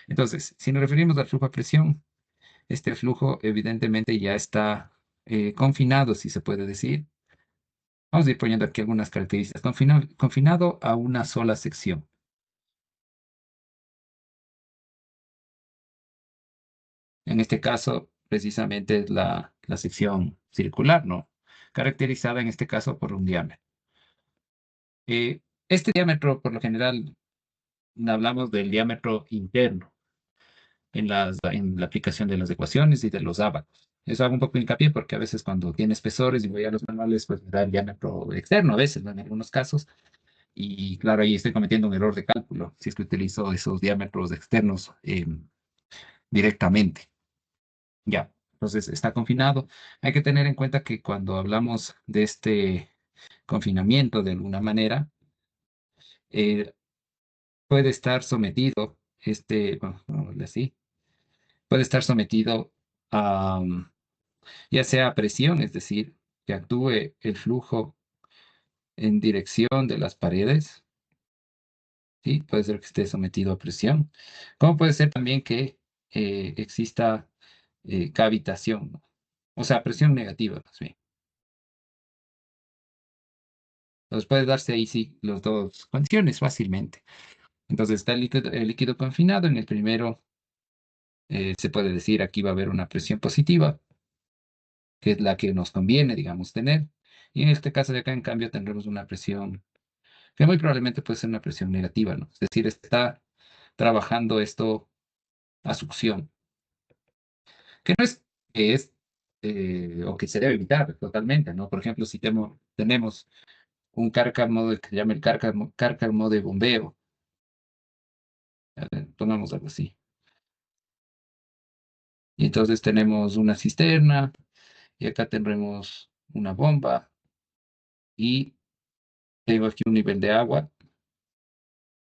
Entonces, si nos referimos al flujo a presión, este flujo evidentemente ya está confinado, si se puede decir. Vamos a ir poniendo aquí algunas características. Confinado a una sola sección. En este caso, precisamente es la sección circular, ¿no? Caracterizada en este caso por un diámetro. Este diámetro, por lo general, hablamos del diámetro interno en la aplicación de las ecuaciones y de los ábacos. Eso hago un poco de hincapié porque a veces cuando tiene espesores y voy a los manuales, pues me da el diámetro externo, a veces, ¿no? En algunos casos. Y claro, ahí estoy cometiendo un error de cálculo si es que utilizo esos diámetros externos directamente. Ya, entonces está confinado. Hay que tener en cuenta que cuando hablamos de este confinamiento de alguna manera, eh, puede estar sometido, bueno, digámosle así, puede estar sometido a, ya sea a presión, es decir, que actúe el flujo en dirección de las paredes, ¿sí? Puede ser que esté sometido a presión, como puede ser también que exista cavitación, ¿no? O sea, presión negativa, más bien. Entonces puede darse ahí sí las dos condiciones fácilmente. Entonces está el líquido confinado. En el primero se puede decir aquí va a haber una presión positiva, que es la que nos conviene, digamos, tener. Y en este caso de acá, en cambio, tendremos una presión que muy probablemente puede ser una presión negativa, ¿no? Es decir, está trabajando esto a succión, que no es que es o que se debe evitar totalmente, ¿no? Por ejemplo, si tenemos un cárcamo que se llama el cárcamo de bombeo, a ver, pongamos algo así. Y entonces tenemos una cisterna y acá tendremos una bomba y tengo aquí un nivel de agua.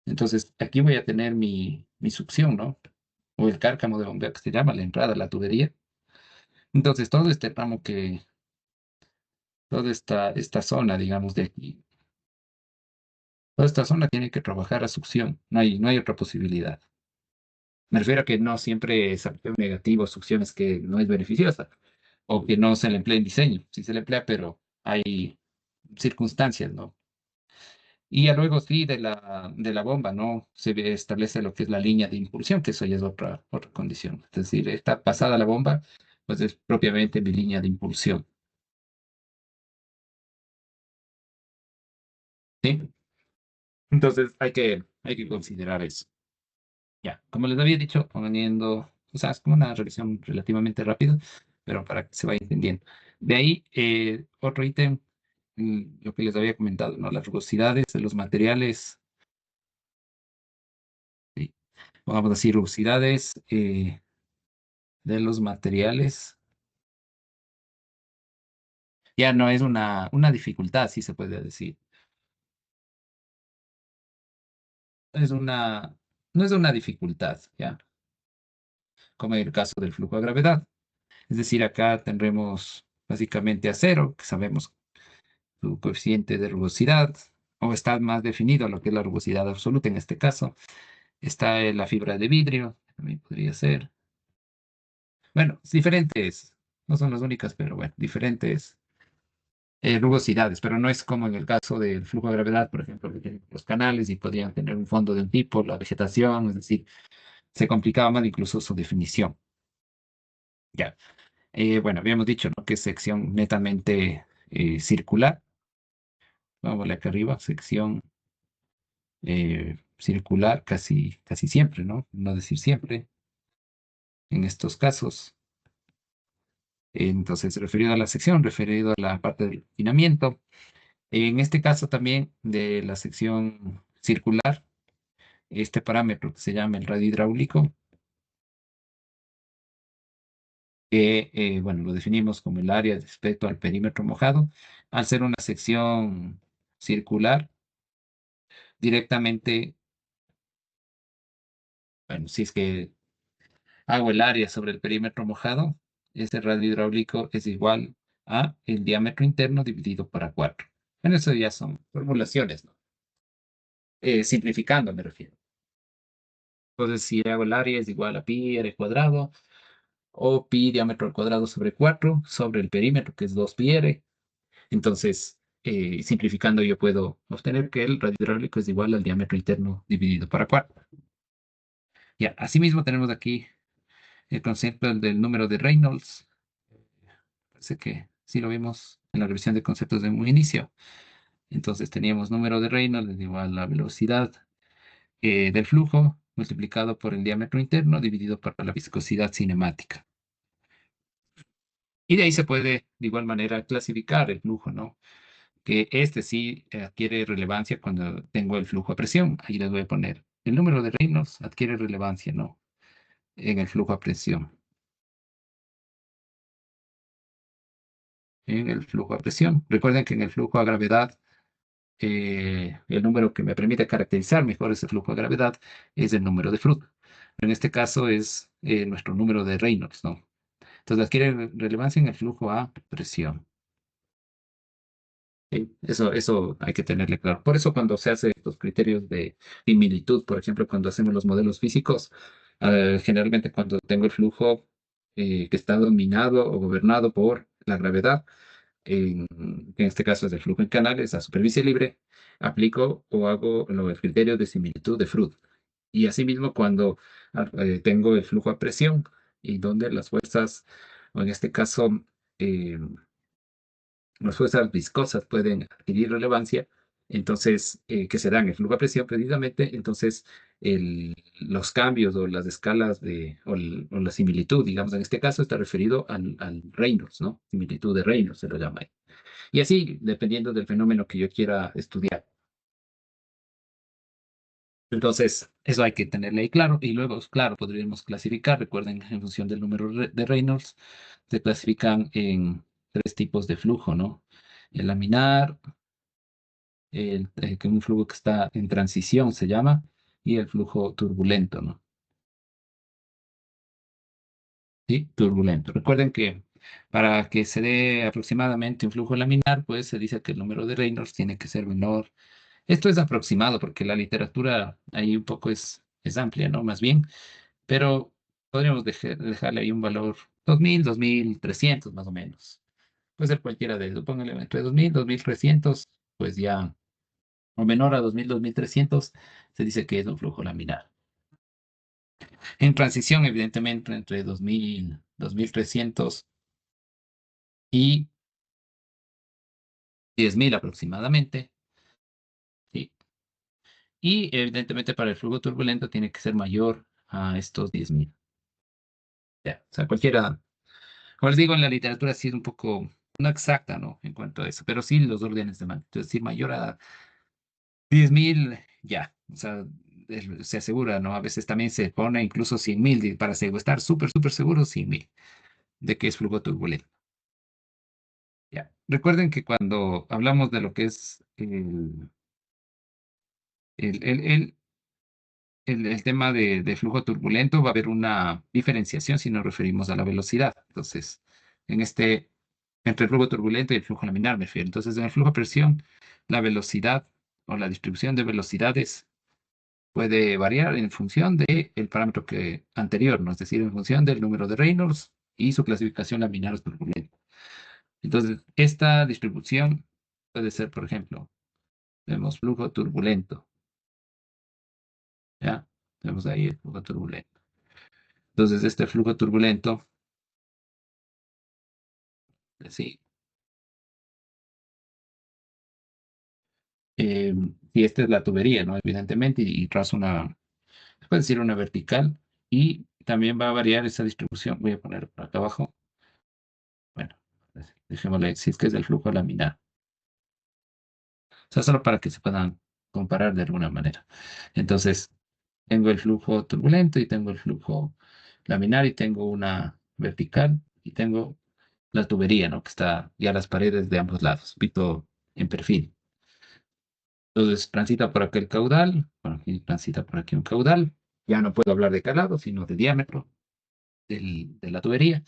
Entonces aquí voy a tener mi succión, ¿no? O el cárcamo de bombeo que se llama la entrada, la tubería. Entonces todo este tramo toda esta zona, digamos, de aquí, toda esta zona tiene que trabajar a succión. No hay otra posibilidad. Me refiero a que no siempre es acción negativo, succión es que no es beneficiosa o que no se le emplea en diseño. Sí se le emplea, pero hay circunstancias, ¿no? Y ya luego sí de la bomba, ¿no? Establece lo que es la línea de impulsión, que eso ya es otra condición. Es decir, está pasada la bomba, pues es propiamente mi línea de impulsión, ¿sí? Entonces hay que considerar eso. Ya, como les había dicho, poniendo, o sea, es como una revisión relativamente rápida, pero para que se vaya entendiendo. De ahí, otro ítem, lo que les había comentado, ¿no? Las rugosidades de los materiales, ¿sí? Vamos a decir rugosidades de los materiales. Ya no es una dificultad, sí se puede decir. Es una, no es una dificultad, ya, como en el caso del flujo a gravedad. Es decir, acá tendremos básicamente acero, que sabemos su coeficiente de rugosidad, o está más definido lo que es la rugosidad absoluta en este caso. Está la fibra de vidrio, que también podría ser. Bueno, diferentes, no son las únicas, pero bueno, diferentes rugosidades, pero no es como en el caso del flujo de gravedad, por ejemplo, que tienen los canales y podrían tener un fondo de un tipo, la vegetación, es decir, se complicaba más incluso su definición. Ya. Bueno, habíamos dicho, ¿no? Que es sección netamente circular. Vamos a ver acá arriba, sección circular casi siempre, ¿no? No decir siempre en estos casos. Entonces, referido a la sección, referido a la parte del refinamiento. En este caso también de la sección circular, este parámetro que se llama el radio hidráulico, que, bueno, lo definimos como el área respecto al perímetro mojado, al ser una sección circular, directamente, bueno, si es que hago el área sobre el perímetro mojado, ese radio hidráulico es igual a el diámetro interno dividido para 4. Bueno, eso ya son formulaciones, ¿no? Simplificando, me refiero. Entonces, si hago el área es igual a pi r cuadrado, o pi diámetro al cuadrado sobre 4 sobre el perímetro, que es 2 pi r. Entonces, simplificando, yo puedo obtener que el radio hidráulico es igual al diámetro interno dividido para 4. Ya, asimismo tenemos aquí el concepto del número de Reynolds. Parece que sí lo vimos en la revisión de conceptos de un inicio. Entonces teníamos número de Reynolds es igual a la velocidad del flujo multiplicado por el diámetro interno dividido por la viscosidad cinemática. Y de ahí se puede de igual manera clasificar el flujo, ¿no? Que este sí adquiere relevancia cuando tengo el flujo a presión. Ahí les voy a poner el número de Reynolds adquiere relevancia, ¿no? En el flujo a presión. En el flujo a presión. Recuerden que en el flujo a gravedad, el número que me permite caracterizar mejor ese flujo a gravedad es el número de Froude. En este caso es nuestro número de Reynolds, ¿no? Entonces adquiere relevancia en el flujo a presión. Sí, eso hay que tenerle claro. Por eso cuando se hacen estos criterios de similitud, por ejemplo, cuando hacemos los modelos físicos, generalmente cuando tengo el flujo que está dominado o gobernado por la gravedad, en este caso es el flujo en canales a superficie libre, aplico o hago el criterio de similitud de Froude. Y asimismo cuando tengo el flujo a presión y donde las fuerzas, o en este caso, eh, las fuerzas viscosas pueden adquirir relevancia, entonces, que se dan en flujo a presión precisamente, entonces los cambios o las escalas o la similitud, digamos, en este caso está referido al Reynolds, ¿no? Similitud de Reynolds se lo llama ahí. Y así, dependiendo del fenómeno que yo quiera estudiar. Entonces, eso hay que tenerle ahí claro. Y luego, claro, podríamos clasificar, recuerden, en función del número de Reynolds, se clasifican en tres tipos de flujo, ¿no? El laminar, que un flujo que está en transición se llama, y el flujo turbulento, ¿no? Sí, turbulento. Recuerden que para que se dé aproximadamente un flujo laminar, pues se dice que el número de Reynolds tiene que ser menor. Esto es aproximado porque la literatura ahí un poco es amplia, ¿no? Más bien, pero podríamos dejarle ahí un valor 2.000, 2.300 más o menos. Puede ser cualquiera de ellos. Póngale entre 2.000, 2.300, pues ya, o menor a 2.000, 2.300, se dice que es un flujo laminar. En transición, evidentemente, entre 2.000, 2.300 y 10.000 aproximadamente, ¿sí? Y evidentemente para el flujo turbulento tiene que ser mayor a estos 10.000. Ya, o sea, cualquiera, como les digo, en la literatura sí es un poco, no exacta, ¿no? En cuanto a eso, pero sí los órdenes de magnitud, es decir, mayor a 10.000, ya, o sea, se asegura, ¿no? A veces también se pone incluso 100.000 para estar súper, súper seguro, 100.000 de que es flujo turbulento. Ya. Recuerden que cuando hablamos de lo que es el, el, el- el tema de flujo turbulento, va a haber una diferenciación si nos referimos a la velocidad. Entonces, entre el flujo turbulento y el flujo laminar me refiero. Entonces, en el flujo a presión, la velocidad o la distribución de velocidades puede variar en función del parámetro anterior, ¿no? Es decir, en función del número de Reynolds y su clasificación laminar o turbulenta. Entonces, esta distribución puede ser, por ejemplo, tenemos flujo turbulento, ¿ya? Tenemos ahí el flujo turbulento. Entonces, este flujo turbulento, sí, y esta es la tubería, ¿no? Evidentemente, y trazo se puede decir una vertical, y también va a variar esa distribución. Voy a poner por acá abajo. Bueno, dejémosle, si es que es el flujo laminar. O sea, solo para que se puedan comparar de alguna manera. Entonces, tengo el flujo turbulento y tengo el flujo laminar y tengo una vertical y tengo la tubería, ¿no? Que está ya las paredes de ambos lados, pito en perfil. Entonces, transita por aquel caudal, bueno, y transita por aquí un caudal. Ya no puedo hablar de calado, sino de diámetro de la tubería.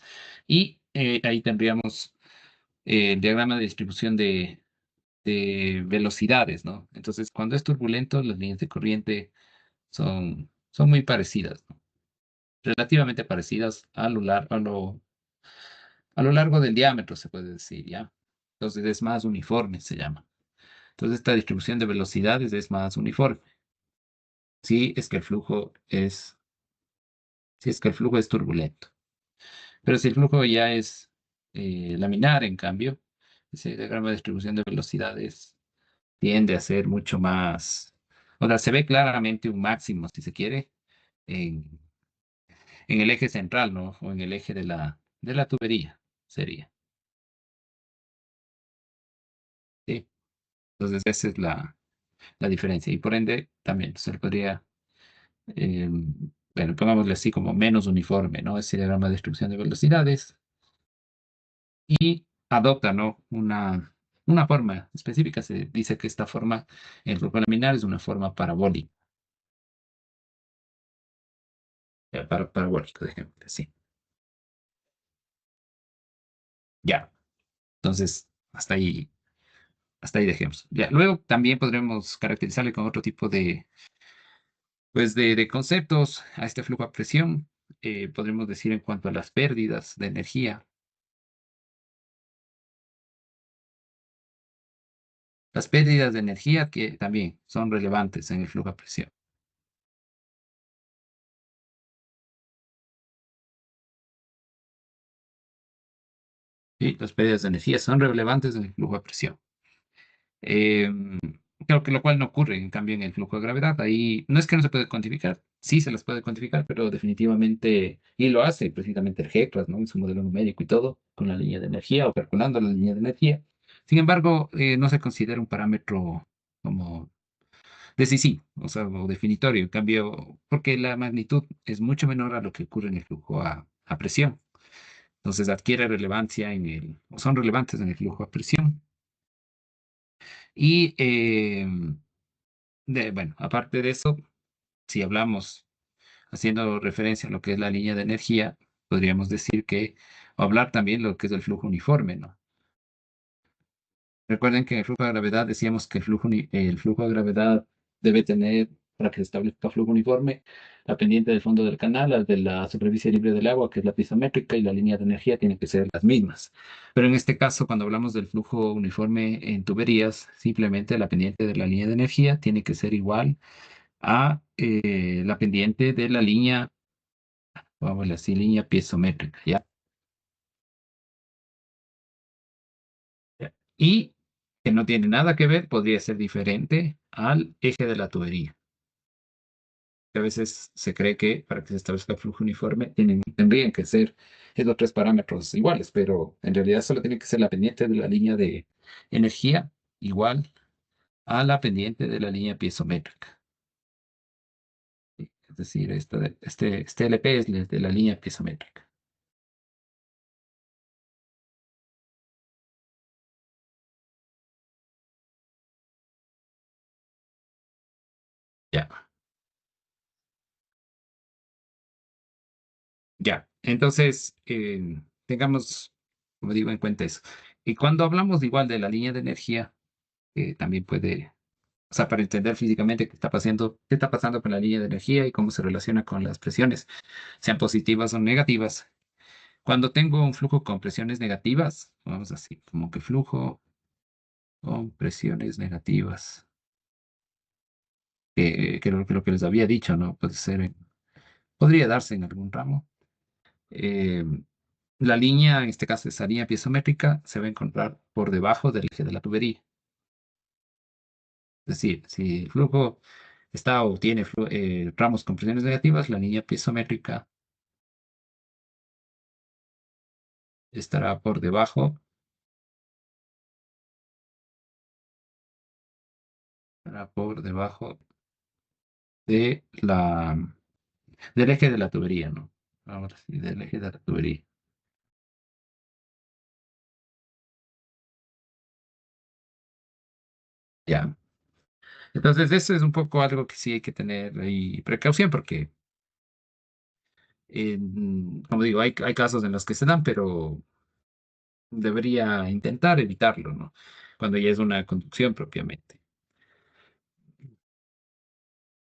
Y ahí tendríamos el diagrama de distribución de velocidades, ¿no? Entonces, cuando es turbulento, las líneas de corriente son son muy parecidas, ¿no? Relativamente parecidas a lo largo del diámetro, se puede decir, ¿ya? Entonces es más uniforme, se llama. Entonces esta distribución de velocidades es más uniforme. Si es que el flujo es, si es que el flujo es turbulento. Pero si el flujo ya es laminar, en cambio, ese diagrama de distribución de velocidades tiende a ser mucho más, o sea, se ve claramente un máximo, si se quiere, en, en el eje central, ¿no? O en el eje de la tubería, sería. ¿Sí? Entonces, esa es la diferencia. Y por ende, también se le podría, eh, bueno, pongámosle así como menos uniforme, ¿no? Ese diagrama de distribución de velocidades y adopta, ¿no? Una forma específica. Se dice que esta forma, el flujo laminar es una forma parabólica, parabólico, déjeme decir. Ya. Entonces, hasta ahí dejemos. Ya. Luego también podremos caracterizarle con otro tipo pues de conceptos a este flujo a presión. Podremos decir en cuanto a las pérdidas de energía. Las pérdidas de energía que también son relevantes en el flujo a presión. ¿Sí? Las pérdidas de energía son relevantes en el flujo a presión. Em, Creo que lo cual no ocurre, en cambio, en el flujo de gravedad. Ahí no es que no se puede cuantificar, sí se las puede cuantificar, pero definitivamente, y lo hace precisamente el GECRAS, ¿no? En su modelo numérico y todo, con la línea de energía o calculando la línea de energía. Sin embargo, no se considera un parámetro como decisivo, o sea, o definitorio, en cambio, porque la magnitud es mucho menor a lo que ocurre en el flujo a presión. Entonces adquiere relevancia o son relevantes en el flujo a presión. Y bueno, aparte de eso, si hablamos haciendo referencia a lo que es la línea de energía, podríamos decir que, o hablar también lo que es el flujo uniforme, ¿no? Recuerden que en el flujo de gravedad decíamos que el flujo de gravedad debe tener, para que se establezca flujo uniforme, la pendiente del fondo del canal, la de la superficie libre del agua, que es la pisométrica, y la línea de energía tienen que ser las mismas. Pero en este caso, cuando hablamos del flujo uniforme en tuberías, simplemente la pendiente de la línea de energía tiene que ser igual a la pendiente de la línea, vamos a verla así, línea piezométrica, ¿ya? Ya. Y que no tiene nada que ver, podría ser diferente al eje de la tubería. Que a veces se cree que para que se establezca el flujo uniforme tendrían que ser esos tres parámetros iguales, pero en realidad solo tiene que ser la pendiente de la línea de energía igual a la pendiente de la línea piezométrica. ¿Sí? Es decir, este LP es de la línea piezométrica. Ya, ya. Entonces, tengamos, como digo, en cuenta eso. Y cuando hablamos igual de la línea de energía, también puede, o sea, para entender físicamente qué está pasando con la línea de energía y cómo se relaciona con las presiones, sean positivas o negativas. Cuando tengo un flujo con presiones negativas, vamos así, como que flujo con presiones negativas, que lo que les había dicho, ¿no? Podría darse en algún ramo. Eh, la línea, en este caso esa línea piezométrica, se va a encontrar por debajo del eje de la tubería. Es decir, si el flujo está o tiene tramos con presiones negativas, la línea piezométrica estará por debajo de del eje de la tubería, ¿no? Ahora sí, del eje de la tubería. Ya. Entonces, eso es un poco algo que sí hay que tener ahí precaución porque, como digo, hay casos en los que se dan, pero debería intentar evitarlo, ¿no? Cuando ya es una conducción propiamente.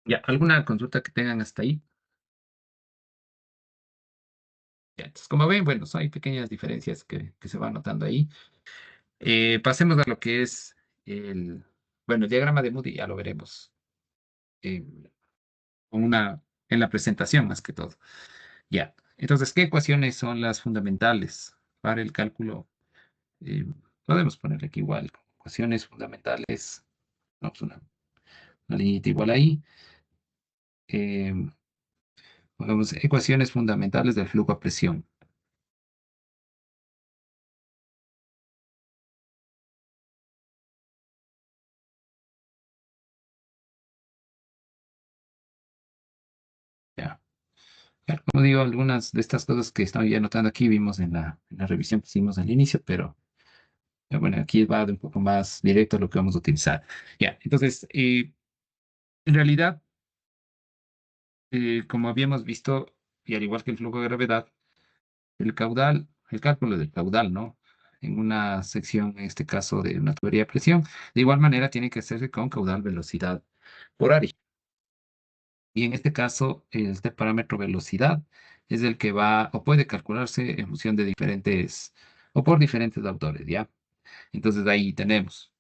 Ya, ¿alguna consulta que tengan hasta ahí? Ya, entonces, como ven, bueno, hay pequeñas diferencias que se van notando ahí. Pasemos a lo que es el diagrama de Moody, ya lo veremos eh, con en la presentación más que todo. Ya, entonces, ¿qué ecuaciones son las fundamentales para el cálculo? Eh, Podemos ponerle aquí igual, ecuaciones fundamentales, vamos una liñita igual ahí. Eh, Pongamos ecuaciones fundamentales del flujo a presión. Ya. Claro, como digo, algunas de estas cosas que estoy ya anotando aquí vimos en en la revisión que hicimos al inicio, pero bueno, aquí va de un poco más directo a lo que vamos a utilizar. Ya, entonces, en realidad, como habíamos visto, y al igual que el flujo de gravedad, el caudal, el cálculo del caudal, ¿no? En una sección, en este caso de una tubería de presión, de igual manera tiene que hacerse con caudal velocidad por área. Y en este caso, este parámetro velocidad es el que va o puede calcularse en función de diferentes o por diferentes autores, ¿ya? Entonces ahí tenemos,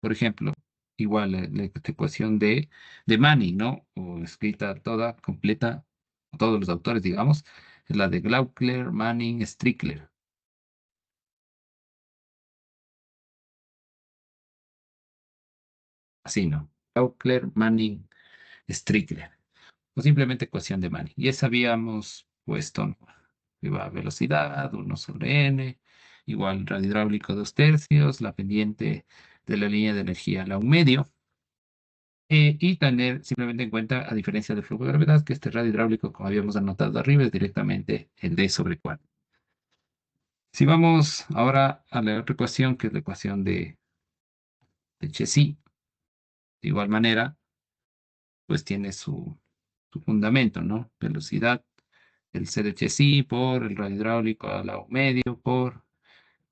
por ejemplo, igual la ecuación de Manning, ¿no? O escrita toda, completa, todos los autores, digamos, es la de Glaukler, Manning, Strickler, así, ¿no? Glaukler, Manning, Strickler, o simplemente ecuación de Manning. Y esa habíamos puesto, ¿no? Iba a velocidad, 1/n, igual radio hidráulico 2/3, la pendiente de la línea de energía, la 1/2. Y tener simplemente en cuenta, a diferencia del flujo de gravedad, que este radio hidráulico, como habíamos anotado arriba, es directamente el D/4. Si vamos ahora a la otra ecuación, que es la ecuación de Chezy, de igual manera, pues tiene su fundamento, ¿no? Velocidad, el C de Chezy por el radio hidráulico a la 1/2 por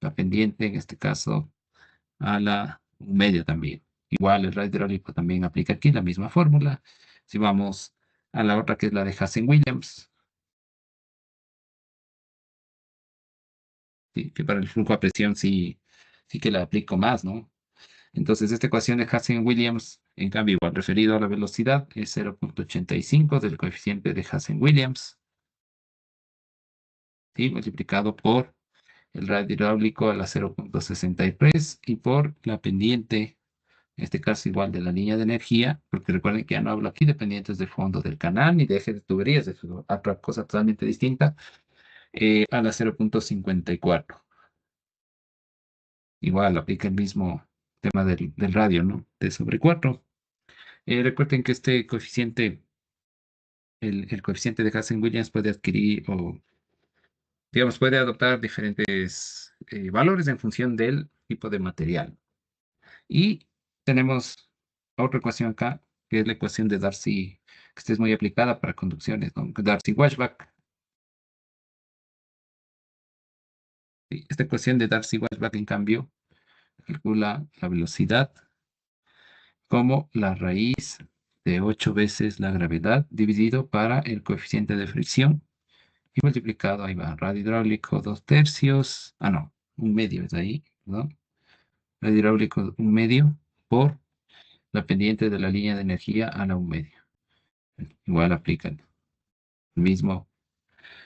la pendiente, en este caso, a la 1/2 también. Igual el radio hidráulico también aplica aquí la misma fórmula. Si vamos a la otra, que es la de Hassen-Williams, sí, que para el flujo a presión sí que la aplico más, ¿no? Entonces, esta ecuación de Hassen-Williams, en cambio, igual referido a la velocidad, es 0,85 del coeficiente de Hassen-Williams, ¿sí? Multiplicado por el radio hidráulico a la 0,63 y por la pendiente, en este caso igual de la línea de energía, porque recuerden que ya no hablo aquí de pendientes de fondo del canal ni de eje de tuberías, es otra cosa totalmente distinta, a la 0,54. Igual aplica el mismo tema del radio, ¿no? De sobre 4. Recuerden que este coeficiente, el coeficiente de Hassen-Williams puede adquirir o, digamos, puede adoptar diferentes valores en función del tipo de material. Y tenemos otra ecuación acá, que es la ecuación de Darcy, que esta es muy aplicada para conducciones, ¿no? Darcy-Weisbach. Sí, esta ecuación de Darcy-Weisbach, en cambio, calcula la velocidad como la raíz de 8 veces la gravedad dividido para el coeficiente de fricción y multiplicado, ahí va, radio hidráulico 2/3, no, 1/2 es ahí, ¿no? Radio hidráulico 1/2 por la pendiente de la línea de energía a la 1/2. Igual aplican el mismo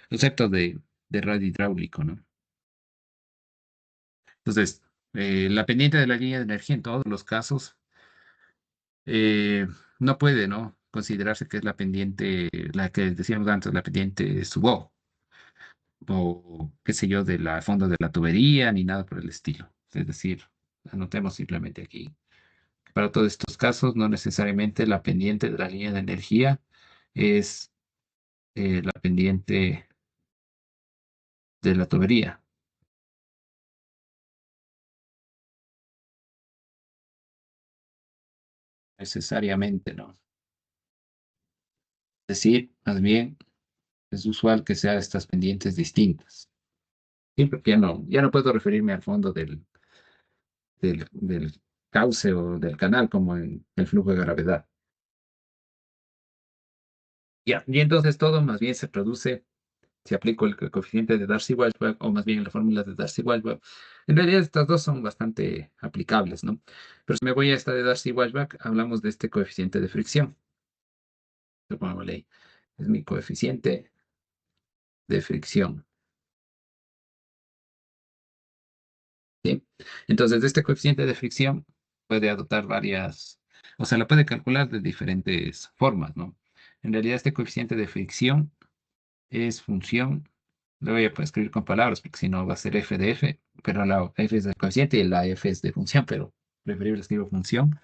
concepto de radio hidráulico, ¿no? Entonces, la pendiente de la línea de energía en todos los casos eh, no puede, ¿no? Considerarse que es la pendiente, la que decíamos antes, la pendiente subo o qué sé yo, de la fondo de la tubería, ni nada por el estilo. Es decir, anotemos simplemente aquí. Para todos estos casos, no necesariamente la pendiente de la línea de energía es la pendiente de la tubería. Necesariamente, ¿no? Es decir, más bien es usual que sean estas pendientes distintas. Sí, porque ya no puedo referirme al fondo del cauce o del canal como en el flujo de gravedad. Ya, y entonces todo más bien se produce, si aplico el coeficiente de Darcy-Weisbach, o más bien la fórmula de Darcy-Weisbach. En realidad estas dos son bastante aplicables, ¿no? Pero si me voy a esta de Darcy-Weisbach, hablamos de este coeficiente de fricción. Pongámosle ahí. Es mi coeficiente de fricción, ¿sí? Entonces, de este coeficiente de fricción puede adoptar varias, o sea, lo puede calcular de diferentes formas, ¿no? En realidad, este coeficiente de fricción es función, lo voy a escribir con palabras porque si no va a ser f de f, pero la f es del coeficiente y la f es de función, pero preferible escribo función,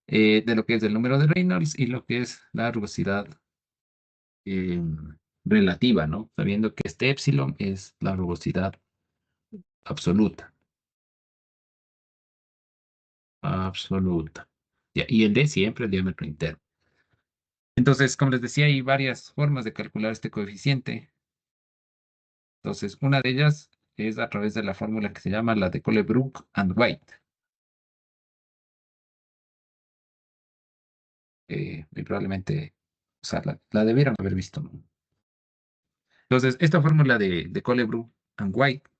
de lo que es el número de Reynolds y lo que es la rugosidad eh, relativa, ¿no? Sabiendo que este epsilon es la rugosidad absoluta, absoluta. Ya, y el d siempre el diámetro interno. Entonces, como les decía, hay varias formas de calcular este coeficiente. Entonces, una de ellas es a través de la fórmula que se llama la de Colebrook and White. Y probablemente, o sea, la debieron haber visto, ¿no? Entonces, esta fórmula de Colebrook and White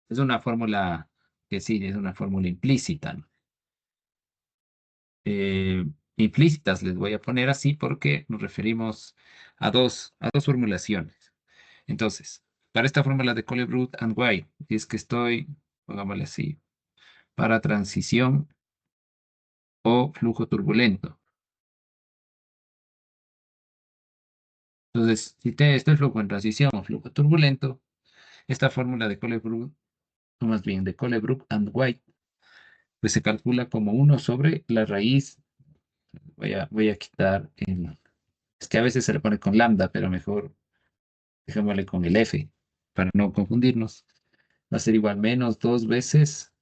es una fórmula que sí, es una fórmula implícita, ¿no? Eh, Implícitas les voy a poner así porque nos referimos a dos formulaciones. Entonces, para esta fórmula de Colebrook and White, si es que estoy, pongámosle así, para transición o flujo turbulento. Entonces, si este flujo en transición o flujo turbulento, esta fórmula de Colebrook, o más bien de Colebrook and White, pues se calcula como uno sobre la raíz. Voy a quitar es que a veces se le pone con lambda, pero mejor dejémosle con el F para no confundirnos. Va a ser igual menos dos veces,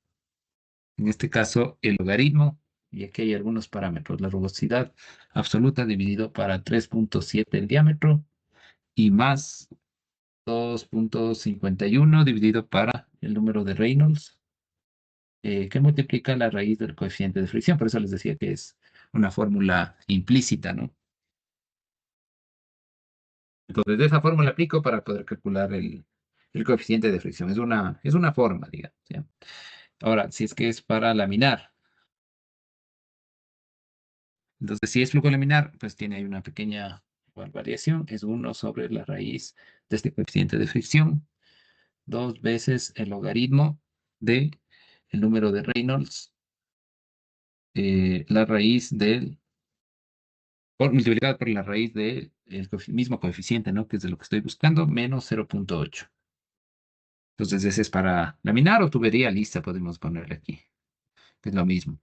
en este caso, el logaritmo, y aquí hay algunos parámetros, la rugosidad absoluta dividido para 3.7 el diámetro y más 2.51 dividido para el número de Reynolds, que multiplica la raíz del coeficiente de fricción. Por eso les decía que es una fórmula implícita, ¿no? Entonces, de esa fórmula aplico para poder calcular el coeficiente de fricción. Es una forma, digamos, ¿ya? Ahora, si es que es para laminar, entonces si es flujo laminar, pues tiene ahí una pequeña igual variación. Es uno sobre la raíz de este coeficiente de fricción, dos veces el logaritmo de el número de Reynolds, la raíz multiplicado por la raíz del mismo coeficiente, ¿no? Que es de lo que estoy buscando, menos 0.8. Entonces, ese es para laminar o tubería lisa, podemos ponerle aquí, que es lo mismo.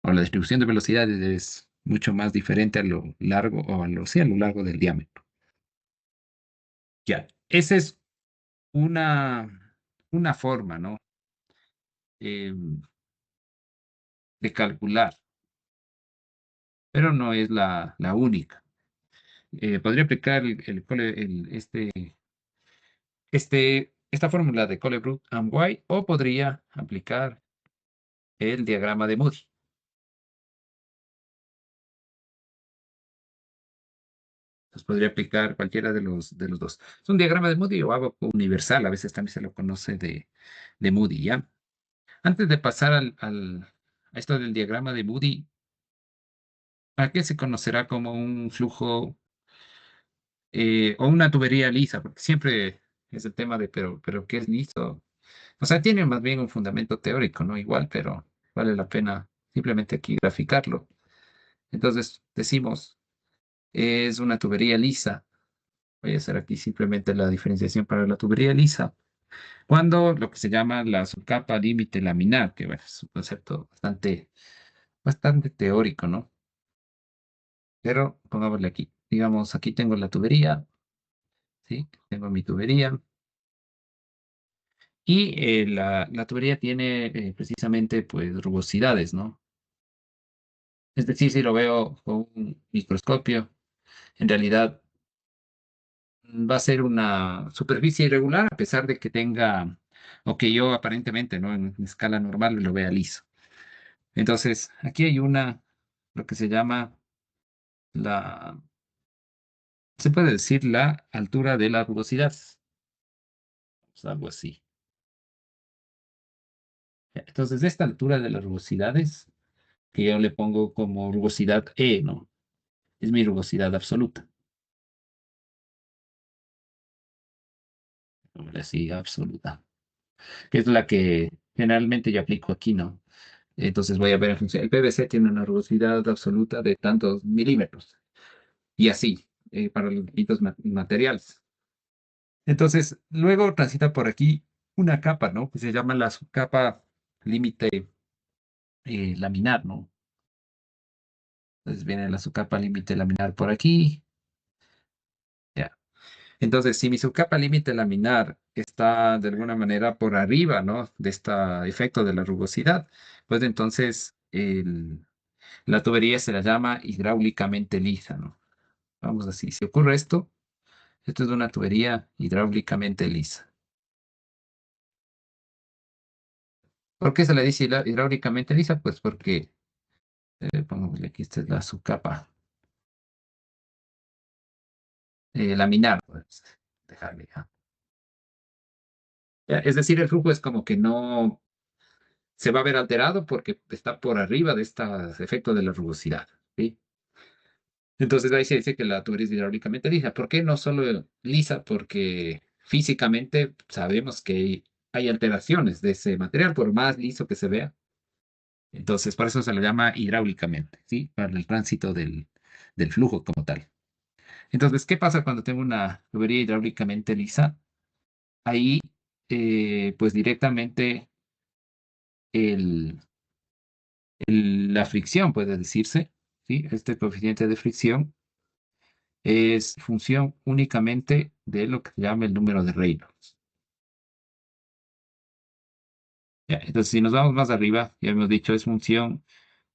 O la distribución de velocidades es mucho más diferente a lo largo o sí, a lo largo del diámetro. Ya, esa es una forma, ¿no? De calcular, pero no es la única. Podría aplicar esta fórmula de Colebrook and White o podría aplicar el diagrama de Moody. Entonces podría aplicar cualquiera de los dos. Es un diagrama de Moody o algo universal, a veces también se lo conoce de Moody, ¿ya? Antes de pasar a esto del diagrama de Moody, ¿a qué se conocerá como un flujo o una tubería lisa? Porque siempre es el tema de, pero ¿qué es liso? O sea, tiene más bien un fundamento teórico, ¿no? Igual, pero vale la pena simplemente aquí graficarlo. Entonces, decimos, es una tubería lisa. Voy a hacer aquí simplemente la diferenciación para la tubería lisa. Cuando lo que se llama la subcapa límite laminar, que bueno, es un concepto bastante teórico, ¿no? Pero pongámosle aquí. Digamos, aquí tengo la tubería, ¿sí? Tengo mi tubería. Y la tubería tiene precisamente, pues, rugosidades, ¿no? Es decir, si lo veo con un microscopio, en realidad va a ser una superficie irregular, a pesar de que tenga, o que yo aparentemente, ¿no? En escala normal lo vea liso. Entonces, aquí hay lo que se llama la, se puede decir la altura de la rugosidad, pues, algo así. Entonces, esta altura de las rugosidades, que yo le pongo como rugosidad E, ¿no? Es mi rugosidad absoluta. Pongámosle así, absoluta. Que es la que generalmente yo aplico aquí, ¿no? Entonces voy a ver en función. El PVC tiene una rugosidad absoluta de tantos milímetros. Y así, para los distintos materiales. Entonces, luego transita por aquí una capa, ¿no? Que se llama la subcapa límite laminar, ¿no? Entonces viene la subcapa límite laminar por aquí. Ya. Entonces, si mi subcapa límite laminar está de alguna manera por arriba, ¿no? De este efecto de la rugosidad, pues entonces la tubería se la llama hidráulicamente lisa, ¿no? Vamos así. Si ocurre esto, esto es una tubería hidráulicamente lisa. ¿Por qué se le dice hidráulicamente lisa? Pues porque, pongámosle aquí, esta es la subcapa laminar, pues, dejarle, ¿ya? Es decir, el flujo es como que no se va a ver alterado porque está por arriba de este efecto de la rugosidad, ¿sí? Entonces ahí se dice que la tubería es hidráulicamente lisa. ¿Por qué no solo lisa? Porque físicamente sabemos que hay alteraciones de ese material, por más liso que se vea. Entonces, por eso se le llama hidráulicamente, ¿sí? Para el tránsito del flujo como tal. Entonces, ¿qué pasa cuando tengo una tubería hidráulicamente lisa? Ahí, pues directamente el, la fricción, puede decirse, ¿sí? Este coeficiente de fricción es función únicamente de lo que se llama el número de Reynolds. Ya, entonces, si nos vamos más arriba, ya hemos dicho, es función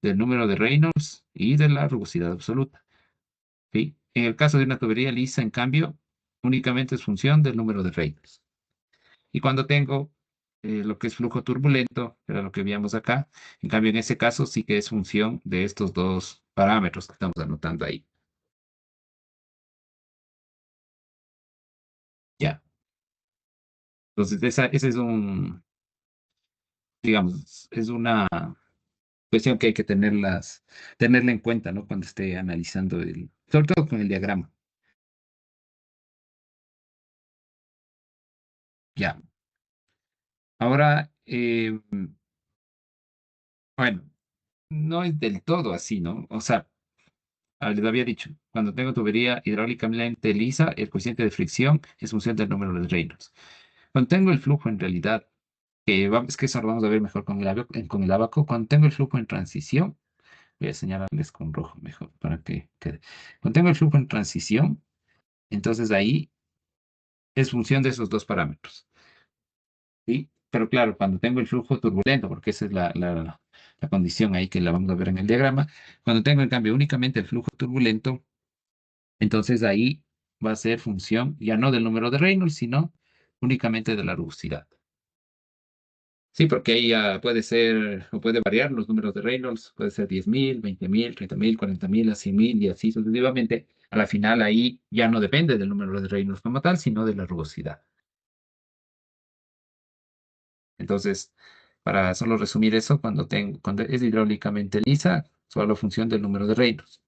del número de Reynolds y de la rugosidad absoluta. ¿Sí? En el caso de una tubería lisa, en cambio, únicamente es función del número de Reynolds. Y cuando tengo lo que es flujo turbulento, que era lo que veíamos acá, en cambio, en ese caso sí que es función de estos dos parámetros que estamos anotando ahí. Ya. Entonces, ese es digamos, es una cuestión que hay que tenerla en cuenta, ¿no? Cuando esté analizando sobre todo con el diagrama. Ya. Ahora, bueno, no es del todo así, ¿no? O sea, les había dicho, cuando tengo tubería hidráulicamente lisa, el coeficiente de fricción es función del número de Reynolds. Cuando tengo el flujo en realidad, es que eso lo vamos a ver mejor con el abaco, cuando tengo el flujo en transición, voy a señalarles con rojo mejor para que quede. Cuando tengo el flujo en transición, entonces ahí es función de esos dos parámetros, ¿sí? Pero claro, cuando tengo el flujo turbulento, porque esa es la condición ahí que la vamos a ver en el diagrama, cuando tengo en cambio únicamente el flujo turbulento, entonces ahí va a ser función ya no del número de Reynolds, sino únicamente de la rugosidad. Sí, porque ahí ya puede ser, o puede variar los números de Reynolds, puede ser 10.000, 20.000, 30.000, 40.000, 100.000 y así sucesivamente. A la final ahí ya no depende del número de Reynolds como tal, sino de la rugosidad. Entonces, para solo resumir eso, cuando es hidráulicamente lisa, solo función del número de Reynolds.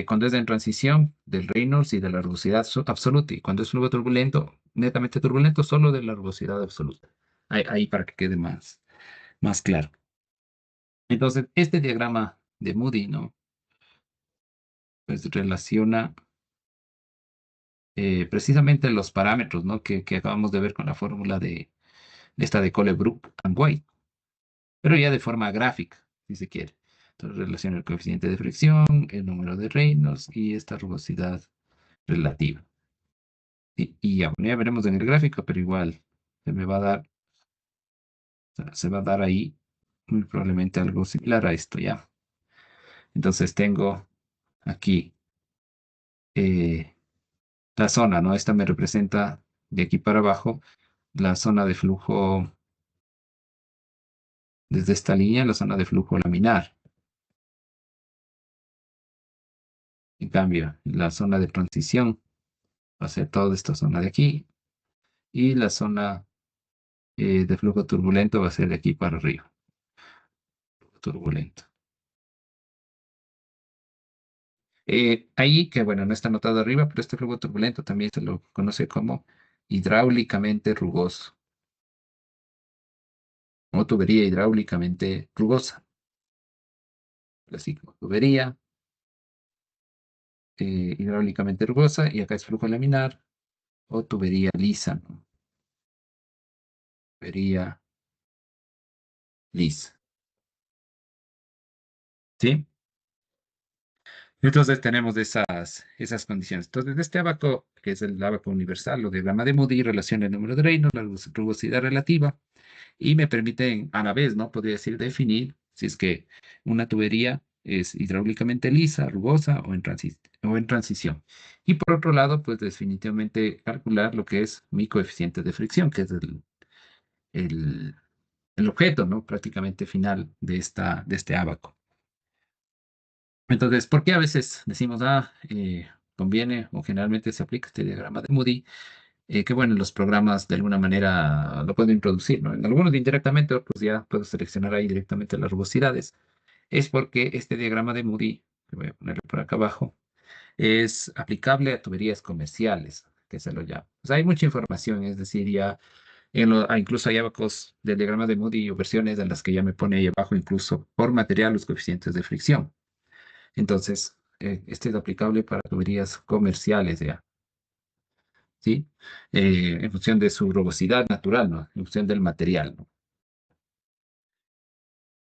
Cuando es en transición, del Reynolds y de la rugosidad absoluta. Y cuando es flujo turbulento, netamente turbulento, solo de la rugosidad absoluta. Ahí para que quede más claro. Entonces, este diagrama de Moody, ¿no? Pues relaciona precisamente los parámetros, ¿no? Que acabamos de ver con la fórmula de esta de Colebrook and White, pero ya de forma gráfica, si se quiere. Entonces, relaciona el coeficiente de fricción, el número de Reynolds y esta rugosidad relativa. Y ya, bueno, ya veremos en el gráfico, pero igual se me va a dar, se va a dar ahí muy probablemente algo similar a esto, ¿ya? Entonces tengo aquí eh, la zona, ¿no? Esta me representa de aquí para abajo la zona desde esta línea la zona de flujo laminar. En cambio, la zona de transición va a ser toda esta zona de aquí y la zona de flujo turbulento va a ser de aquí para arriba. Turbulento. Ahí, que bueno, no está anotado arriba, pero este flujo turbulento también se lo conoce como hidráulicamente rugoso o tubería hidráulicamente rugosa. Así como tubería hidráulicamente rugosa y acá es flujo laminar o tubería lisa, ¿no? Tubería lisa. ¿Sí? Entonces tenemos esas condiciones. Entonces, este abaco, que es el abaco universal o diagrama de Moody, relaciona el número de Reynolds, la rugosidad relativa, y me permiten a la vez, ¿no? Podría decir definir si es que una tubería es hidráulicamente lisa, rugosa o en transición. Y por otro lado, pues definitivamente calcular lo que es mi coeficiente de fricción, que es el, el objeto, ¿no? Prácticamente final de este abaco. Entonces, ¿por qué a veces decimos, conviene o generalmente se aplica este diagrama de Moody? Que bueno, los programas de alguna manera lo pueden introducir, ¿no? En algunos indirectamente, otros ya puedo seleccionar ahí directamente las rugosidades. Es porque este diagrama de Moody, que voy a ponerlo por acá abajo, es aplicable a tuberías comerciales, que se lo llama. O sea, hay mucha información, es decir, ya incluso hay abacos del diagrama de Moody o versiones en las que ya me pone ahí abajo incluso por material los coeficientes de fricción. Entonces, este es aplicable para tuberías comerciales ya, ¿sí? En función de su rugosidad natural, ¿no? En función del material, ¿no?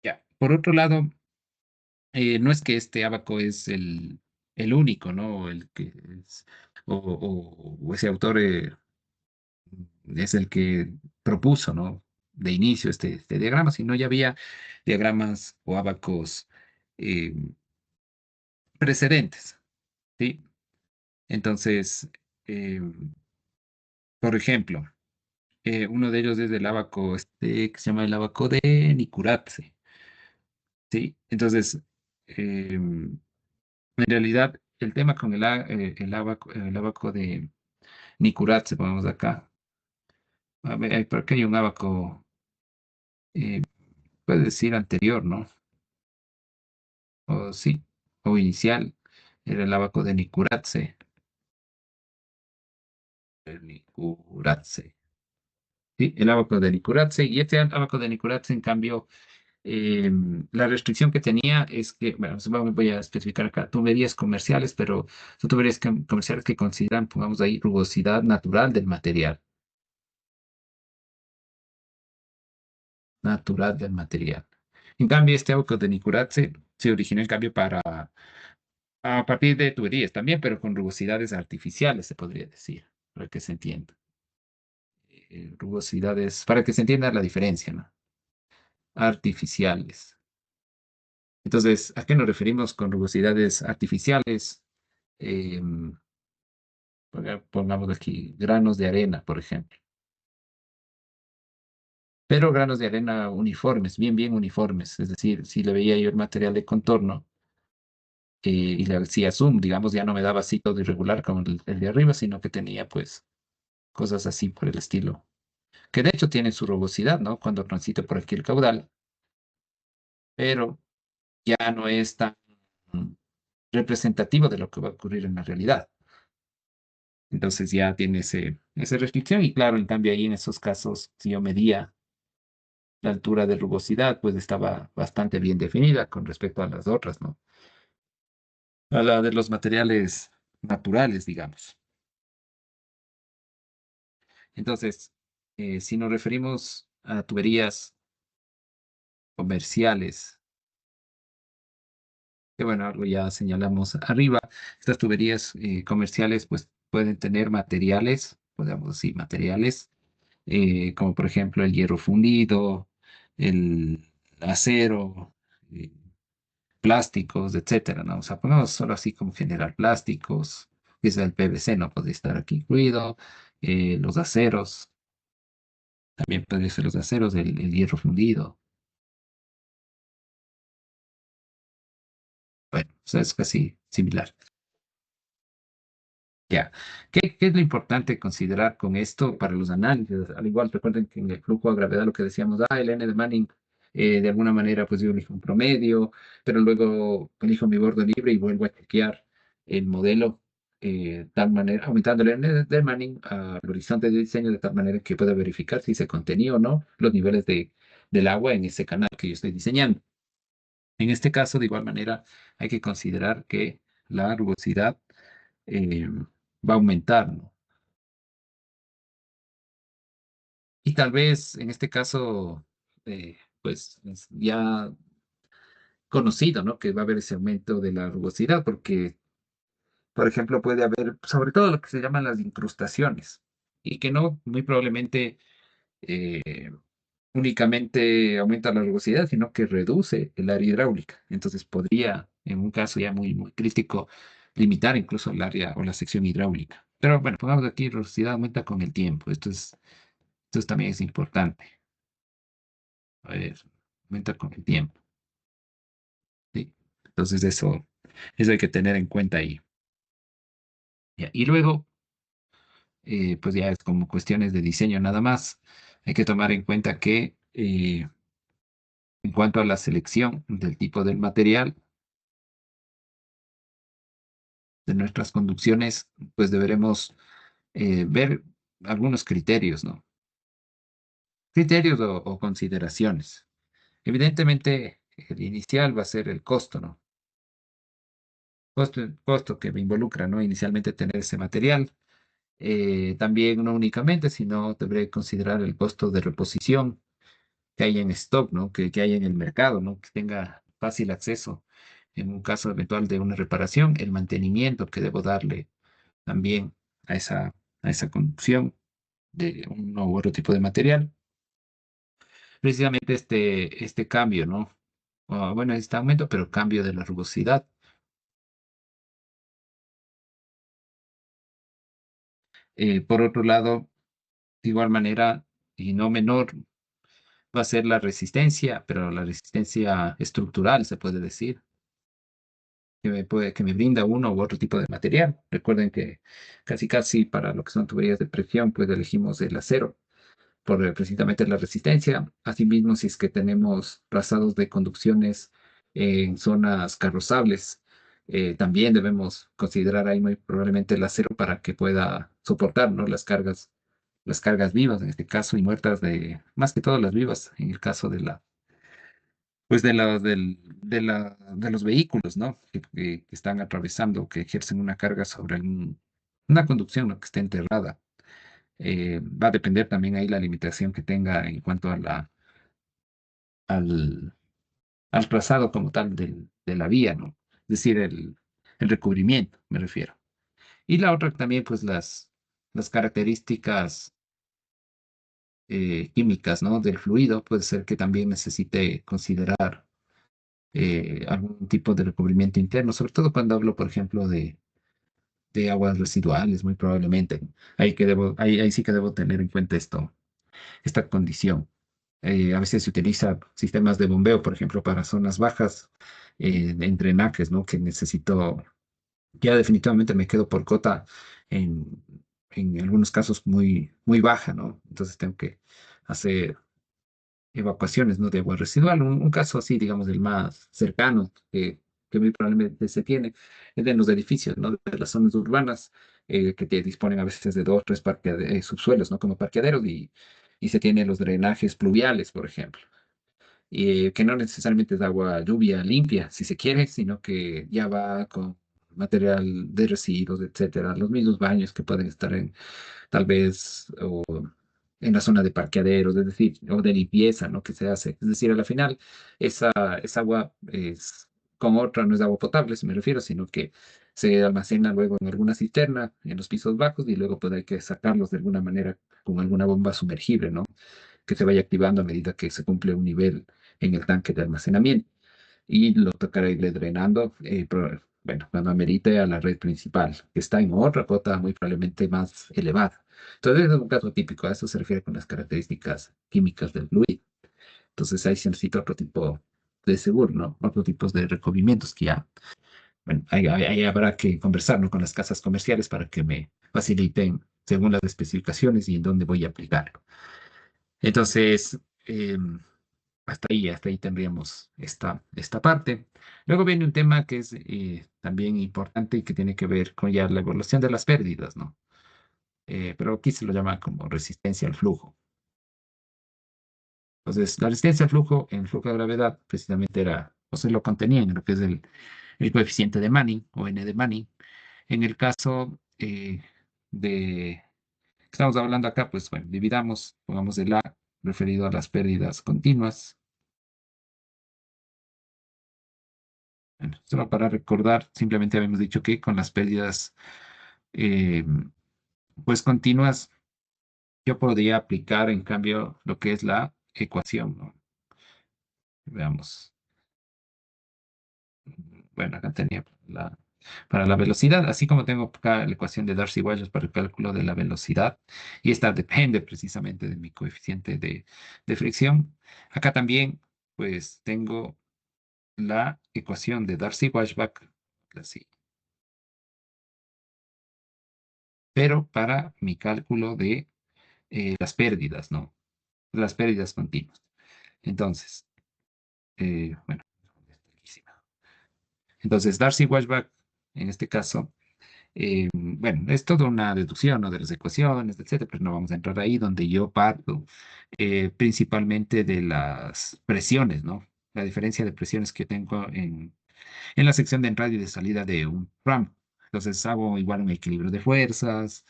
Ya. Por otro lado, no es que este abaco es el único, ¿no? El que es, o ese autor es el que propuso, ¿no? De inicio este diagrama, sino ya había diagramas o abacos eh, precedentes, ¿sí? Entonces, eh, por ejemplo, uno de ellos es el abaco, que se llama el abaco de Nikuratse, ¿sí? Entonces, en realidad, el tema con el abaco de Nikuratse, ponemos acá. A ver, por acá hay un abaco, eh, puede decir anterior, ¿no? O sí, o inicial, era el abaco de Nikuratse, el Nikuratse, ¿sí? El abaco de Nikuratse, y este abaco de Nikuratse, en cambio, la restricción que tenía es que, bueno, voy a especificar acá, tuberías comerciales, pero son tuberías comerciales que consideran, pongamos ahí, rugosidad natural del material. Natural del material. En cambio, este abaco de Nikuratse se originó, en cambio, a partir de tuberías también, pero con rugosidades artificiales, se podría decir, para que se entienda. Rugosidades, para que se entienda la diferencia, ¿no? Artificiales. Entonces, ¿a qué nos referimos con rugosidades artificiales? Em, Pongamos aquí granos de arena, por ejemplo. Pero granos de arena uniformes, bien uniformes. Es decir, si le veía yo el material de contorno y le hacía zoom, digamos, ya no me daba así todo irregular como el de arriba, sino que tenía pues cosas así por el estilo. Que de hecho tiene su rugosidad, ¿no? Cuando transita por aquí el caudal, pero ya no es tan mm, representativo de lo que va a ocurrir en la realidad. Entonces ya tiene esa restricción y claro, en cambio ahí en esos casos, si yo medía la altura de rugosidad, pues estaba bastante bien definida con respecto a las otras, ¿no? A la de los materiales naturales, digamos. Entonces, si nos referimos a tuberías comerciales, que bueno, algo ya señalamos arriba, estas tuberías comerciales pues pueden tener materiales, podemos decir materiales, como por ejemplo el hierro fundido, el acero, eh, plásticos, etcétera, ¿no? O sea, ponemos solo así como general plásticos, quizá el PVC no podría estar aquí incluido, los aceros, también podría ser los aceros, el hierro fundido. sea, es casi similar. Ya. ¿Qué es lo importante considerar con esto para los análisis? Al igual, recuerden que en el flujo a gravedad lo que decíamos, el n de Manning, de alguna manera, pues yo elijo un promedio, pero luego elijo mi bordo libre y vuelvo a chequear el modelo, tal manera, aumentando el n de Manning al horizonte de diseño de tal manera que pueda verificar si se contenía o no los niveles del agua en ese canal que yo estoy diseñando. En este caso, de igual manera, hay que considerar que la rugosidad eh, va a aumentar, ¿no? Y tal vez en este caso, pues es ya conocido, ¿no? Que va a haber ese aumento de la rugosidad, porque, por ejemplo, puede haber, sobre todo lo que se llaman las incrustaciones, y que no muy probablemente eh, únicamente aumenta la rugosidad, sino que reduce el área hidráulica. Entonces podría, en un caso ya muy crítico, limitar incluso el área o la sección hidráulica. Pero bueno, pongamos aquí, rugosidad aumenta con el tiempo. Esto también es importante. A ver, aumenta con el tiempo, ¿sí? Entonces eso hay que tener en cuenta ahí. Ya. Y luego, pues ya es como cuestiones de diseño nada más. Hay que tomar en cuenta que en cuanto a la selección del tipo del material de nuestras conducciones, pues deberemos ver algunos criterios, ¿no? Criterios o consideraciones. Evidentemente, el inicial va a ser el costo, ¿no? Costo que me involucra, ¿no? Inicialmente tener ese material. También no únicamente, sino deberé considerar el costo de reposición que hay en stock, ¿no? Que hay en el mercado, ¿no? Que tenga fácil acceso en un caso eventual de una reparación, el mantenimiento que debo darle también a esa conducción de uno u otro tipo de material. Precisamente este cambio, ¿no? Bueno, este aumento, pero cambio de la rugosidad. Por otro lado, de igual manera, y no menor, va a ser la resistencia, pero la resistencia estructural, se puede decir, que me brinda uno u otro tipo de material. Recuerden que casi para lo que son tuberías de presión, pues elegimos el acero por precisamente la resistencia. Asimismo, si es que tenemos trazados de conducciones en zonas carrozables, también debemos considerar ahí muy probablemente el acero para que pueda soportar, ¿no? Las cargas vivas en este caso y muertas más que todo las vivas en el caso pues de los vehículos, ¿no? Que están atravesando, que ejercen una carga sobre una conducción, ¿no? Que esté enterrada. Va a depender también ahí la limitación que tenga en cuanto al, al trazado como tal de la vía, ¿no? Es decir, el recubrimiento, me refiero. Y la otra también, pues las características químicas, ¿no? Del fluido, puede ser que también necesite considerar algún tipo de recubrimiento interno, sobre todo cuando hablo, por ejemplo, de aguas residuales, muy probablemente. Ahí sí que debo tener en cuenta esta condición. A veces se utiliza sistemas de bombeo, por ejemplo, para zonas bajas, en drenajes, ¿no? Que necesito, ya definitivamente me quedo por cota en, en algunos casos muy baja, ¿no? Entonces tengo que hacer evacuaciones, ¿no? De agua residual. Un caso así, digamos, el más cercano que muy probablemente se tiene es de los edificios, ¿no? De las zonas urbanas que te disponen a veces de dos, tres subsuelos, ¿no? Como parqueaderos y se tienen los drenajes pluviales, por ejemplo. Y que no necesariamente es agua lluvia limpia, si se quiere, sino que ya va con material de residuos, etcétera, los mismos baños que pueden estar tal vez, o en la zona de parqueaderos, es decir, o de limpieza, ¿no? Que se hace. Es decir, a la final, esa agua es con otra, no es agua potable, si me refiero, sino que se almacena luego en alguna cisterna en los pisos bajos y luego pues hay que sacarlos de alguna manera con alguna bomba sumergible, ¿no? Que se vaya activando a medida que se cumple un nivel en el tanque de almacenamiento y lo tocará irle drenando, bueno, cuando amerite a la red principal, que está en otra cota muy probablemente más elevada. Entonces, es un caso típico, a eso se refiere con las características químicas del fluido. Entonces, ahí se necesita otro tipo de seguro, ¿no? Otro tipo de recubrimientos que ya bueno, ahí habrá que conversar, ¿no?, con las casas comerciales para que me faciliten según las especificaciones y en dónde voy a aplicarlo. Entonces, hasta ahí tendríamos esta parte. Luego viene un tema que es también importante y que tiene que ver con ya la evaluación de las pérdidas, ¿no? Pero aquí se lo llama como resistencia al flujo. Entonces, la resistencia al flujo en flujo de gravedad precisamente era, o se lo contenía en lo que es el coeficiente de Manning o N de Manning. En el caso de que estamos hablando acá, pues bueno, dividamos, pongamos el A referido a las pérdidas continuas. Bueno, solo para recordar, simplemente habíamos dicho que con las pérdidas eh, pues continuas, yo podría aplicar en cambio lo que es la ecuación, ¿no? Veamos. Bueno, acá tenía para la velocidad, así como tengo acá la ecuación de Darcy-Weisbach para el cálculo de la velocidad, y esta depende precisamente de mi coeficiente de fricción. Acá también, pues, tengo la ecuación de Darcy-Weisbach, así, pero para mi cálculo de las pérdidas, ¿no? Las pérdidas continuas. Entonces, bueno, entonces Darcy-Weisbach, en este caso, bueno, es toda una deducción, ¿no?, de las ecuaciones, etcétera, pero no vamos a entrar ahí, donde yo parto principalmente de las presiones, ¿no? La diferencia de presiones que tengo en la sección de entrada y de salida de un RAM. Entonces hago igual un equilibrio de fuerzas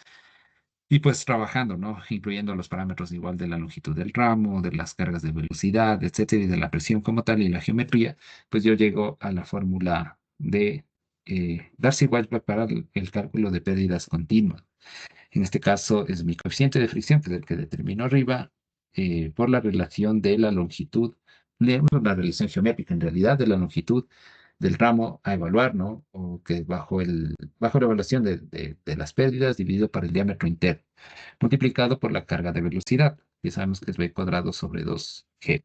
y pues trabajando, ¿no? Incluyendo los parámetros igual de la longitud del ramo, de las cargas de velocidad, etcétera, y de la presión como tal y la geometría, pues yo llego a la fórmula de Darcy-Weisbach para el cálculo de pérdidas continuas. En este caso es mi coeficiente de fricción, que es el que determino arriba, por la relación de la longitud, bueno, la relación geométrica en realidad de la longitud del ramo a evaluar, ¿no? O que bajo la evaluación de las pérdidas dividido por el diámetro interno, multiplicado por la carga de velocidad, que sabemos que es b cuadrado sobre 2g.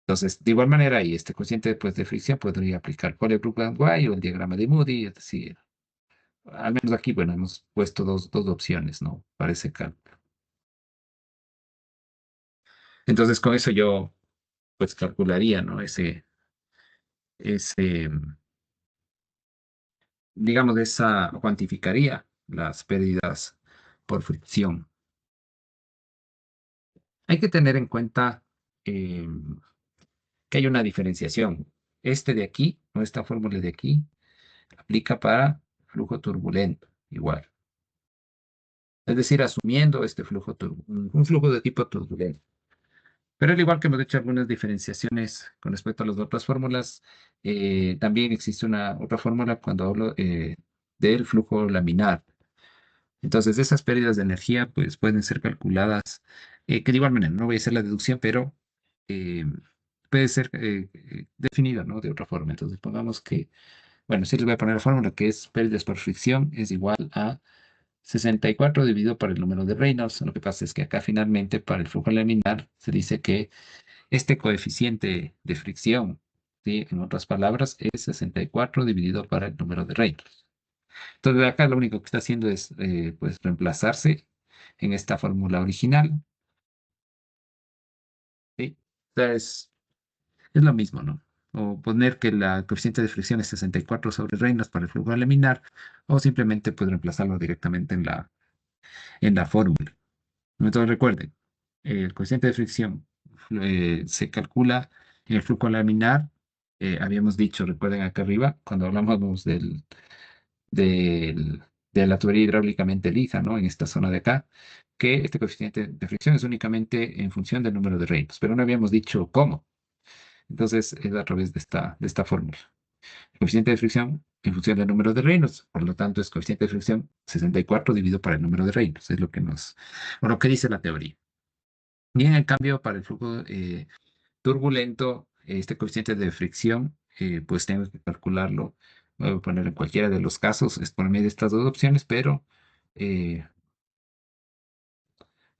Entonces, de igual manera, y este coeficiente pues, de fricción podría aplicar por el Brundtland-Way o el diagrama de Moody, es decir, al menos aquí, bueno, hemos puesto dos opciones, ¿no? Para ese cálculo. Entonces, con eso yo, pues, calcularía, ¿no? Ese, digamos, cuantificaría las pérdidas por fricción. Hay que tener en cuenta eh, que hay una diferenciación. Este de aquí, o esta fórmula de aquí, aplica para flujo turbulento, igual. Es decir, asumiendo este un flujo de tipo turbulento. Pero al igual que hemos hecho algunas diferenciaciones con respecto a las otras fórmulas, también existe una otra fórmula cuando hablo del flujo laminar. Entonces, esas pérdidas de energía pues, pueden ser calculadas, que de igual manera, no voy a hacer la deducción, pero eh, puede ser definida, ¿no?, de otra forma. Entonces, pongamos que, bueno, sí les voy a poner la fórmula que es pérdidas por fricción es igual a 64 dividido por el número de Reynolds. Lo que pasa es que acá finalmente para el flujo laminar se dice que este coeficiente de fricción, ¿sí?, en otras palabras, es 64 dividido para el número de Reynolds. Entonces, acá lo único que está haciendo es pues, reemplazarse en esta fórmula original, ¿sí? O sea, es lo mismo, ¿no? O poner que la coeficiente de fricción es 64 sobre Reynolds para el flujo laminar, o simplemente pues, reemplazarlo directamente en la fórmula. Entonces, recuerden, el coeficiente de fricción se calcula en el flujo laminar. Habíamos dicho, recuerden acá arriba, cuando hablamos del- de la tubería hidráulicamente lisa, ¿no? En esta zona de acá, que este coeficiente de fricción es únicamente en función del número de Reynolds, pero no habíamos dicho cómo. Entonces, es a través de esta fórmula. El coeficiente de fricción en función del número de Reynolds, por lo tanto, es coeficiente de fricción 64 dividido por el número de Reynolds, es o lo que dice la teoría. Y en cambio, para el flujo turbulento, este coeficiente de fricción, pues tengo que calcularlo. Voy a poner en cualquiera de los casos, es por medio de estas dos opciones, pero voy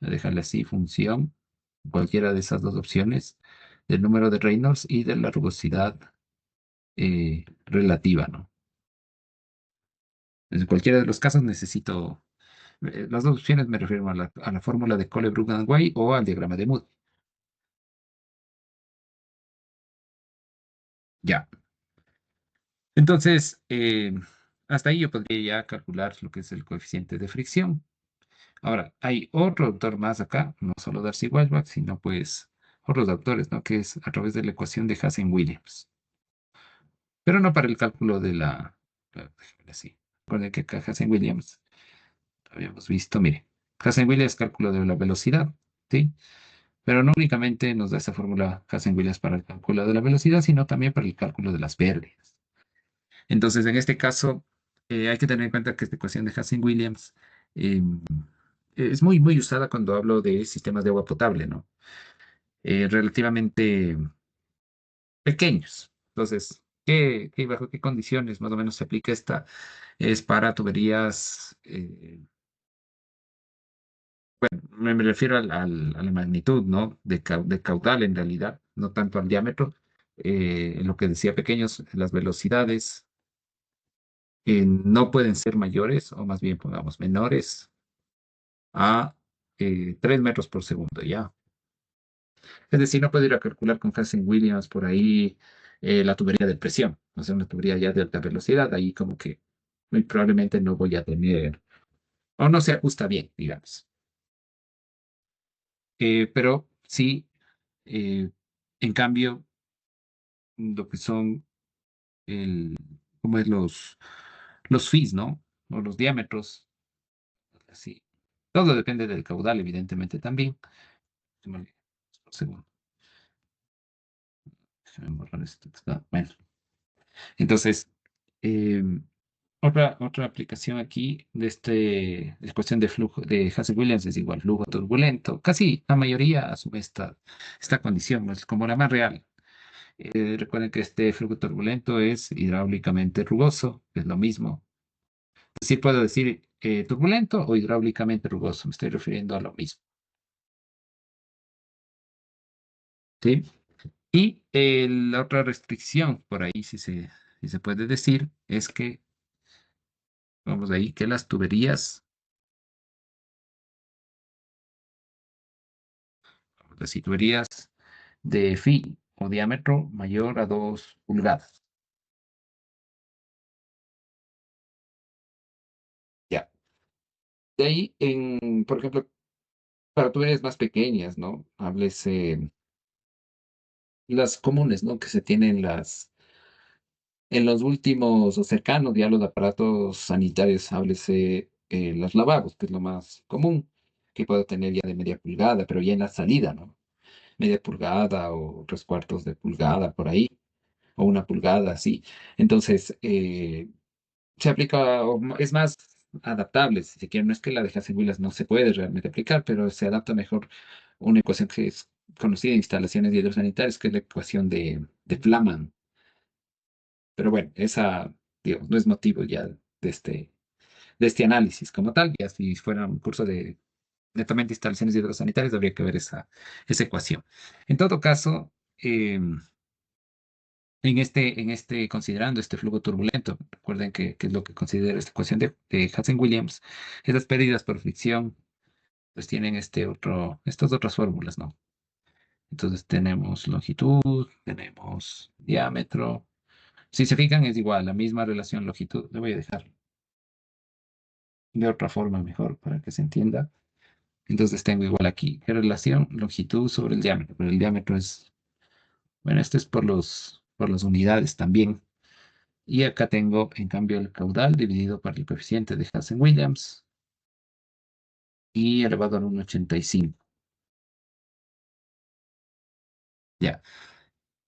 a dejarle así, función, cualquiera de esas dos opciones, del número de Reynolds y de la rugosidad relativa, ¿no? En cualquiera de los casos necesito, las dos opciones me refiero a la fórmula de Cole-Brugman-Way o al diagrama de Moody. Ya. Entonces, hasta ahí yo podría ya calcular lo que es el coeficiente de fricción. Ahora, hay otro autor más acá, no solo Darcy Weisbach, sino pues otros autores, ¿no? Que es a través de la ecuación de Hassen-Williams. Pero no para el cálculo de déjame ver así. Recuerden que acá Hassen-Williams, lo habíamos visto, mire, Hassen-Williams cálculo de la velocidad, ¿sí? Pero no únicamente nos da esa fórmula Hassen-Williams para el cálculo de la velocidad, sino también para el cálculo de las pérdidas. Entonces, en este caso, hay que tener en cuenta que esta ecuación de Hassen-Williams eh, es muy, muy usada cuando hablo de sistemas de agua potable, ¿no? Relativamente pequeños. Entonces, bajo qué condiciones más o menos se aplica esta? Es para tuberías, me refiero a la magnitud, ¿no? De caudal en realidad, no tanto al diámetro. En lo que decía pequeños, las velocidades no pueden ser mayores, o más bien pongamos menores a 3 metros por segundo, ¿ya? Es decir, no puedo ir a calcular con Hansen Williams por ahí la tubería de presión, o sea, una tubería ya de alta velocidad, ahí como que muy probablemente no voy a tener, o no se ajusta bien, digamos. Pero sí, eh, en cambio, lo que son el, ¿cómo es los fees, ¿no? O los diámetros, así. Todo depende del caudal, evidentemente, también. Por segundo. Déjame borrar esto que está. Bueno, entonces, eh, otra aplicación aquí de cuestión de flujo de Hasse-Williams es igual, flujo turbulento. Casi la mayoría asume esta condición, ¿no? Es como la más real. Recuerden que este flujo turbulento es hidráulicamente rugoso, es lo mismo. Sí puedo decir turbulento o hidráulicamente rugoso, me estoy refiriendo a lo mismo. ¿Sí? Y la otra restricción, por ahí si se puede decir, es que, vamos ahí, que las tuberías de phi o diámetro mayor a 2 pulgadas. Ya. De ahí, por ejemplo, para tuberías más pequeñas, ¿no? Háblese las comunes, ¿no? Que se tienen en los últimos o cercanos ya a los aparatos sanitarios, háblese los lavabos, que es lo más común, que puedo tener ya de media pulgada, pero ya en la salida, ¿no? Media pulgada o 3/4 de pulgada por ahí, o 1 pulgada, sí. Entonces, se aplica, es más adaptable, si se quiere. No es que la de Hasse-Williams no se puede realmente aplicar, pero se adapta mejor una ecuación que es conocida en instalaciones hidrosanitarias, que es la ecuación de Flaman. Pero bueno, esa, digo, no es motivo ya de este análisis como tal. Ya si fuera un curso de netamente instalaciones hidrosanitarias, habría que ver esa ecuación. En todo caso, considerando este flujo turbulento, recuerden que es lo que considera esta ecuación de Hansen-Williams, esas pérdidas por fricción, pues tienen estas otras fórmulas, ¿no? Entonces tenemos longitud, tenemos diámetro. Si se fijan, es igual, la misma relación longitud. Le voy a dejar de otra forma mejor para que se entienda. Entonces tengo igual aquí, ¿qué relación? Longitud sobre el diámetro, pero el diámetro es, bueno, esto es por las unidades también. Y acá tengo, en cambio, el caudal dividido por el coeficiente de Hassen-Williams y elevado a 1,85. Ya.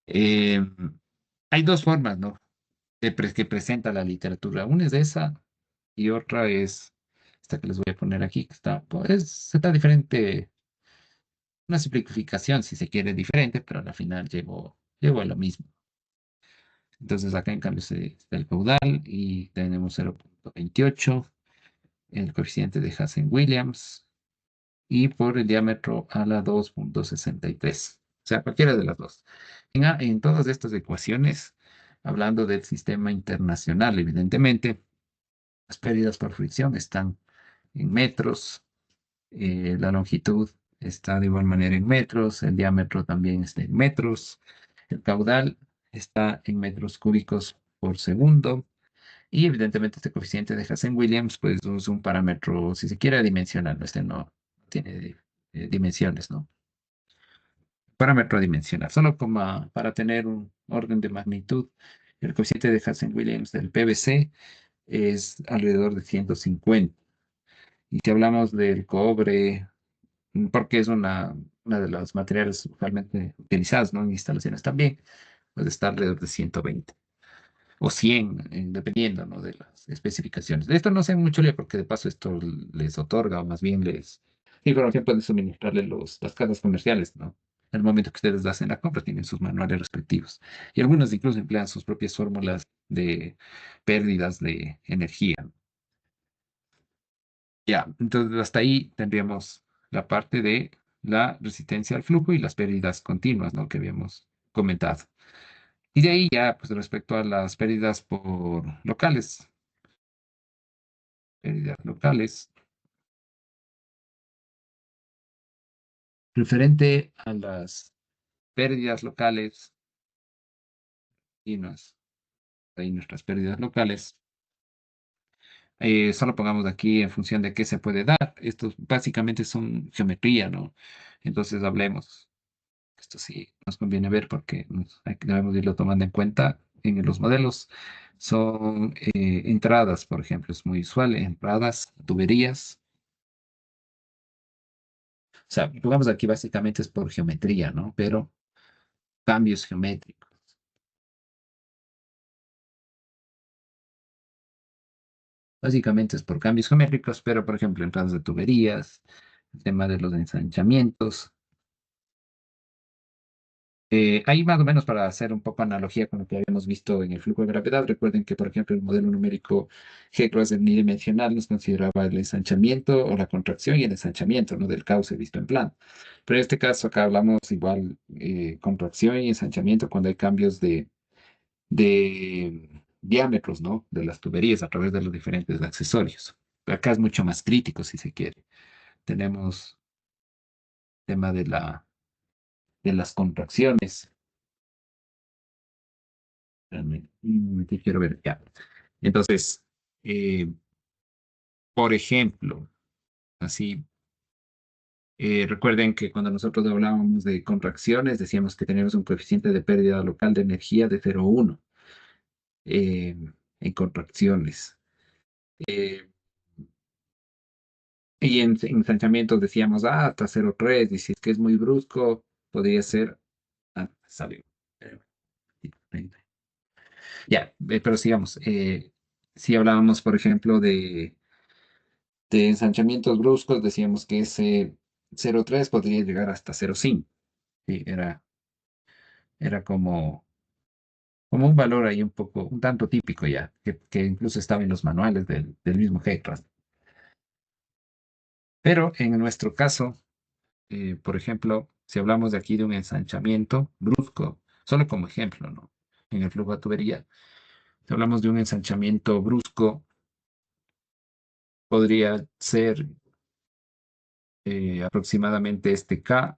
Eh, Hay dos formas, ¿no? Que presenta la literatura. Una es esa y otra es esta que les voy a poner aquí, que está diferente, una simplificación, si se quiere, diferente, pero al final llego a lo mismo. Entonces acá en cambio está el caudal y tenemos 0,28, el coeficiente de Hassen-Williams y por el diámetro a la 2,63. O sea, cualquiera de las dos. En todas estas ecuaciones, hablando del sistema internacional, evidentemente, Las pérdidas por fricción están en metros, la longitud está de igual manera en metros, el diámetro también está en metros, el caudal está en metros cúbicos por segundo y evidentemente este coeficiente de Hazen-Williams pues es un parámetro, si se quiere, dimensional, ¿no? Este no tiene dimensiones, ¿no? Parámetro dimensional, solo como para tener un orden de magnitud. El coeficiente de Hazen-Williams del PVC es alrededor de 150. Y si hablamos del cobre, porque es una de los materiales usualmente utilizados, ¿no? En instalaciones también, puede estar alrededor de 120 o 100, dependiendo, ¿no? De las especificaciones. De esto no sé mucho lío, porque de paso esto les otorga, o más bien información puede suministrarle las casas comerciales, ¿no? En el momento que ustedes hacen la compra, tienen sus manuales respectivos. Y algunos incluso emplean sus propias fórmulas de pérdidas de energía. Ya, entonces hasta ahí tendríamos la parte de la resistencia al flujo y las pérdidas continuas, ¿no? Que habíamos comentado. Y de ahí ya, pues respecto a las pérdidas locales, referente a las pérdidas locales y ahí nuestras pérdidas locales, solo pongamos aquí en función de qué se puede dar. Estos básicamente son geometría, ¿no? Entonces hablemos. Esto sí nos conviene ver porque debemos irlo tomando en cuenta en los modelos. Son entradas, por ejemplo, es muy usual, entradas, tuberías. O sea, pongamos aquí básicamente es por geometría, ¿no? Pero cambios geométricos. Básicamente es por cambios geométricos, pero por ejemplo, entradas de tuberías, el tema de los ensanchamientos. Ahí más o menos para hacer un poco analogía con lo que habíamos visto en el flujo de gravedad, recuerden que, por ejemplo, el modelo numérico G-cross unidimensional nos consideraba el ensanchamiento o la contracción y el ensanchamiento, ¿no? Del cauce visto en plano. Pero en este caso acá hablamos igual contracción y ensanchamiento cuando hay cambios de diámetros, ¿no? De las tuberías a través de los diferentes accesorios. Pero acá es mucho más crítico, si se quiere. Tenemos tema de las contracciones. Espérame, un momentito, quiero ver ya. Entonces, eh, por ejemplo, así, recuerden que cuando nosotros hablábamos de contracciones, decíamos que tenemos un coeficiente de pérdida local de energía de 0,1 eh, en contracciones. Eh, y en ensanchamientos decíamos, hasta 0,3, y si es que es muy brusco, podría ser, salió. Eh, Ya, pero sigamos. Si hablábamos, por ejemplo, de ensanchamientos bruscos, decíamos que ese 0,3 podría llegar hasta 0,5. Sí, era como un valor ahí un poco, un tanto típico ya, que incluso estaba en los manuales del mismo HECRAS. Pero en nuestro caso, por ejemplo, si hablamos de aquí de un ensanchamiento brusco, solo como ejemplo, ¿no? En el flujo de tubería, si hablamos de un ensanchamiento brusco, podría ser aproximadamente este K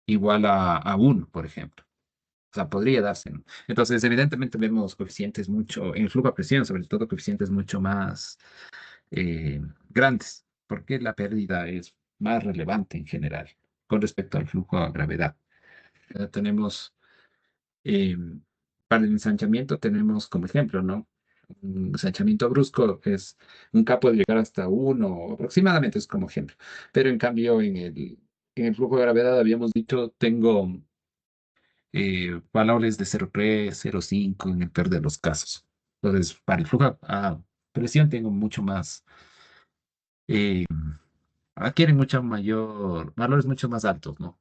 igual a 1, por ejemplo. O sea, podría darse, ¿no? Entonces, evidentemente vemos coeficientes mucho, en el flujo a presión, sobre todo coeficientes mucho más grandes, porque la pérdida es más relevante en general con respecto al flujo a gravedad. Tenemos, eh, para el ensanchamiento, tenemos como ejemplo, ¿no? Un ensanchamiento brusco es un K puede llegar hasta 1 aproximadamente, es como ejemplo. Pero en cambio, en el flujo de gravedad habíamos dicho, tengo valores de 0,3, 0,5 en el peor de los casos. Entonces, para el flujo a presión tengo mucho más, eh, adquieren mucho mayor, valores mucho más altos, ¿no?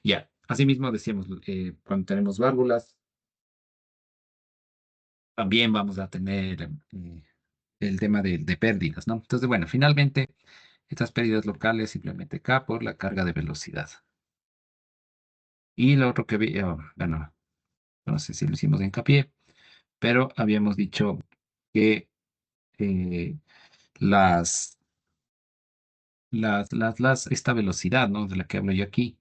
Ya, asimismo decíamos, cuando tenemos válvulas, también vamos a tener el tema de pérdidas, ¿no? Entonces, bueno, finalmente, estas pérdidas locales simplemente K por la carga de velocidad. Y lo otro que bueno, no sé si lo hicimos hincapié, pero habíamos dicho que eh, las, esta velocidad, ¿no? De la que hablo yo aquí,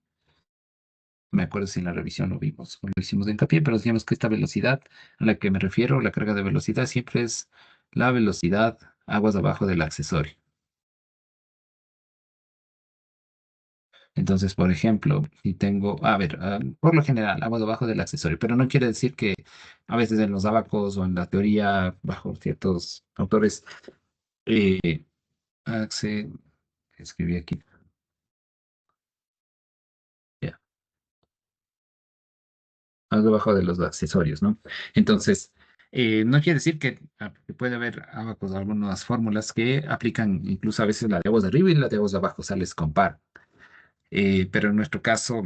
no me acuerdo si en la revisión lo vimos o lo hicimos de hincapié, pero decíamos que esta velocidad a la que me refiero, la carga de velocidad, siempre es la velocidad aguas abajo del accesorio. Entonces, por ejemplo, si tengo, a ver, por lo general, aguas abajo del accesorio, pero no quiere decir que a veces en los abacos o en la teoría, bajo ciertos autores, eh, acce- escribí aquí, ya, algo abajo de los accesorios, ¿no? Entonces, no quiere decir que puede haber abacos, algunas fórmulas que aplican incluso a veces la de aguas de arriba y la de aguas de abajo, o sea, les comparo. Pero en nuestro caso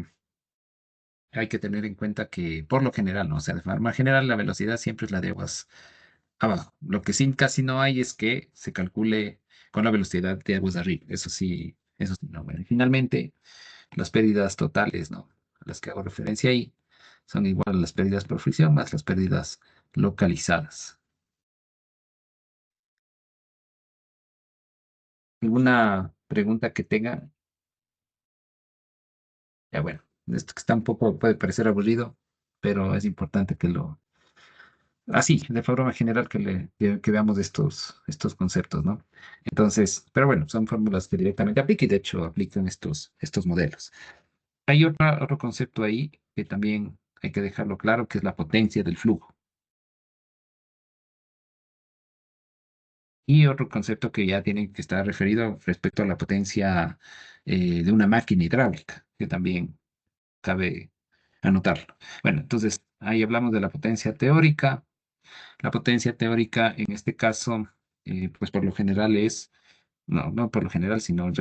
hay que tener en cuenta que por lo general, ¿no? O sea, de forma general la velocidad siempre es la de aguas abajo. Lo que sí casi no hay es que se calcule con la velocidad de aguas de arriba. Eso sí, no. Bueno, y finalmente, las pérdidas totales, ¿no? A las que hago referencia ahí son igual a las pérdidas por fricción más las pérdidas localizadas. ¿Alguna pregunta que tenga? Ya bueno, esto que está un poco, puede parecer aburrido, pero es importante que así, de forma general, que veamos estos conceptos, ¿no? Entonces, pero bueno, son fórmulas que directamente aplican y de hecho aplican estos modelos. Hay otro concepto ahí que también hay que dejarlo claro, que es la potencia del flujo. Y otro concepto que ya tiene que estar referido respecto a la potencia de una máquina hidráulica, que también cabe anotarlo. Bueno, entonces ahí hablamos de la potencia teórica. La potencia teórica en este caso, pues por lo general no por lo general, sino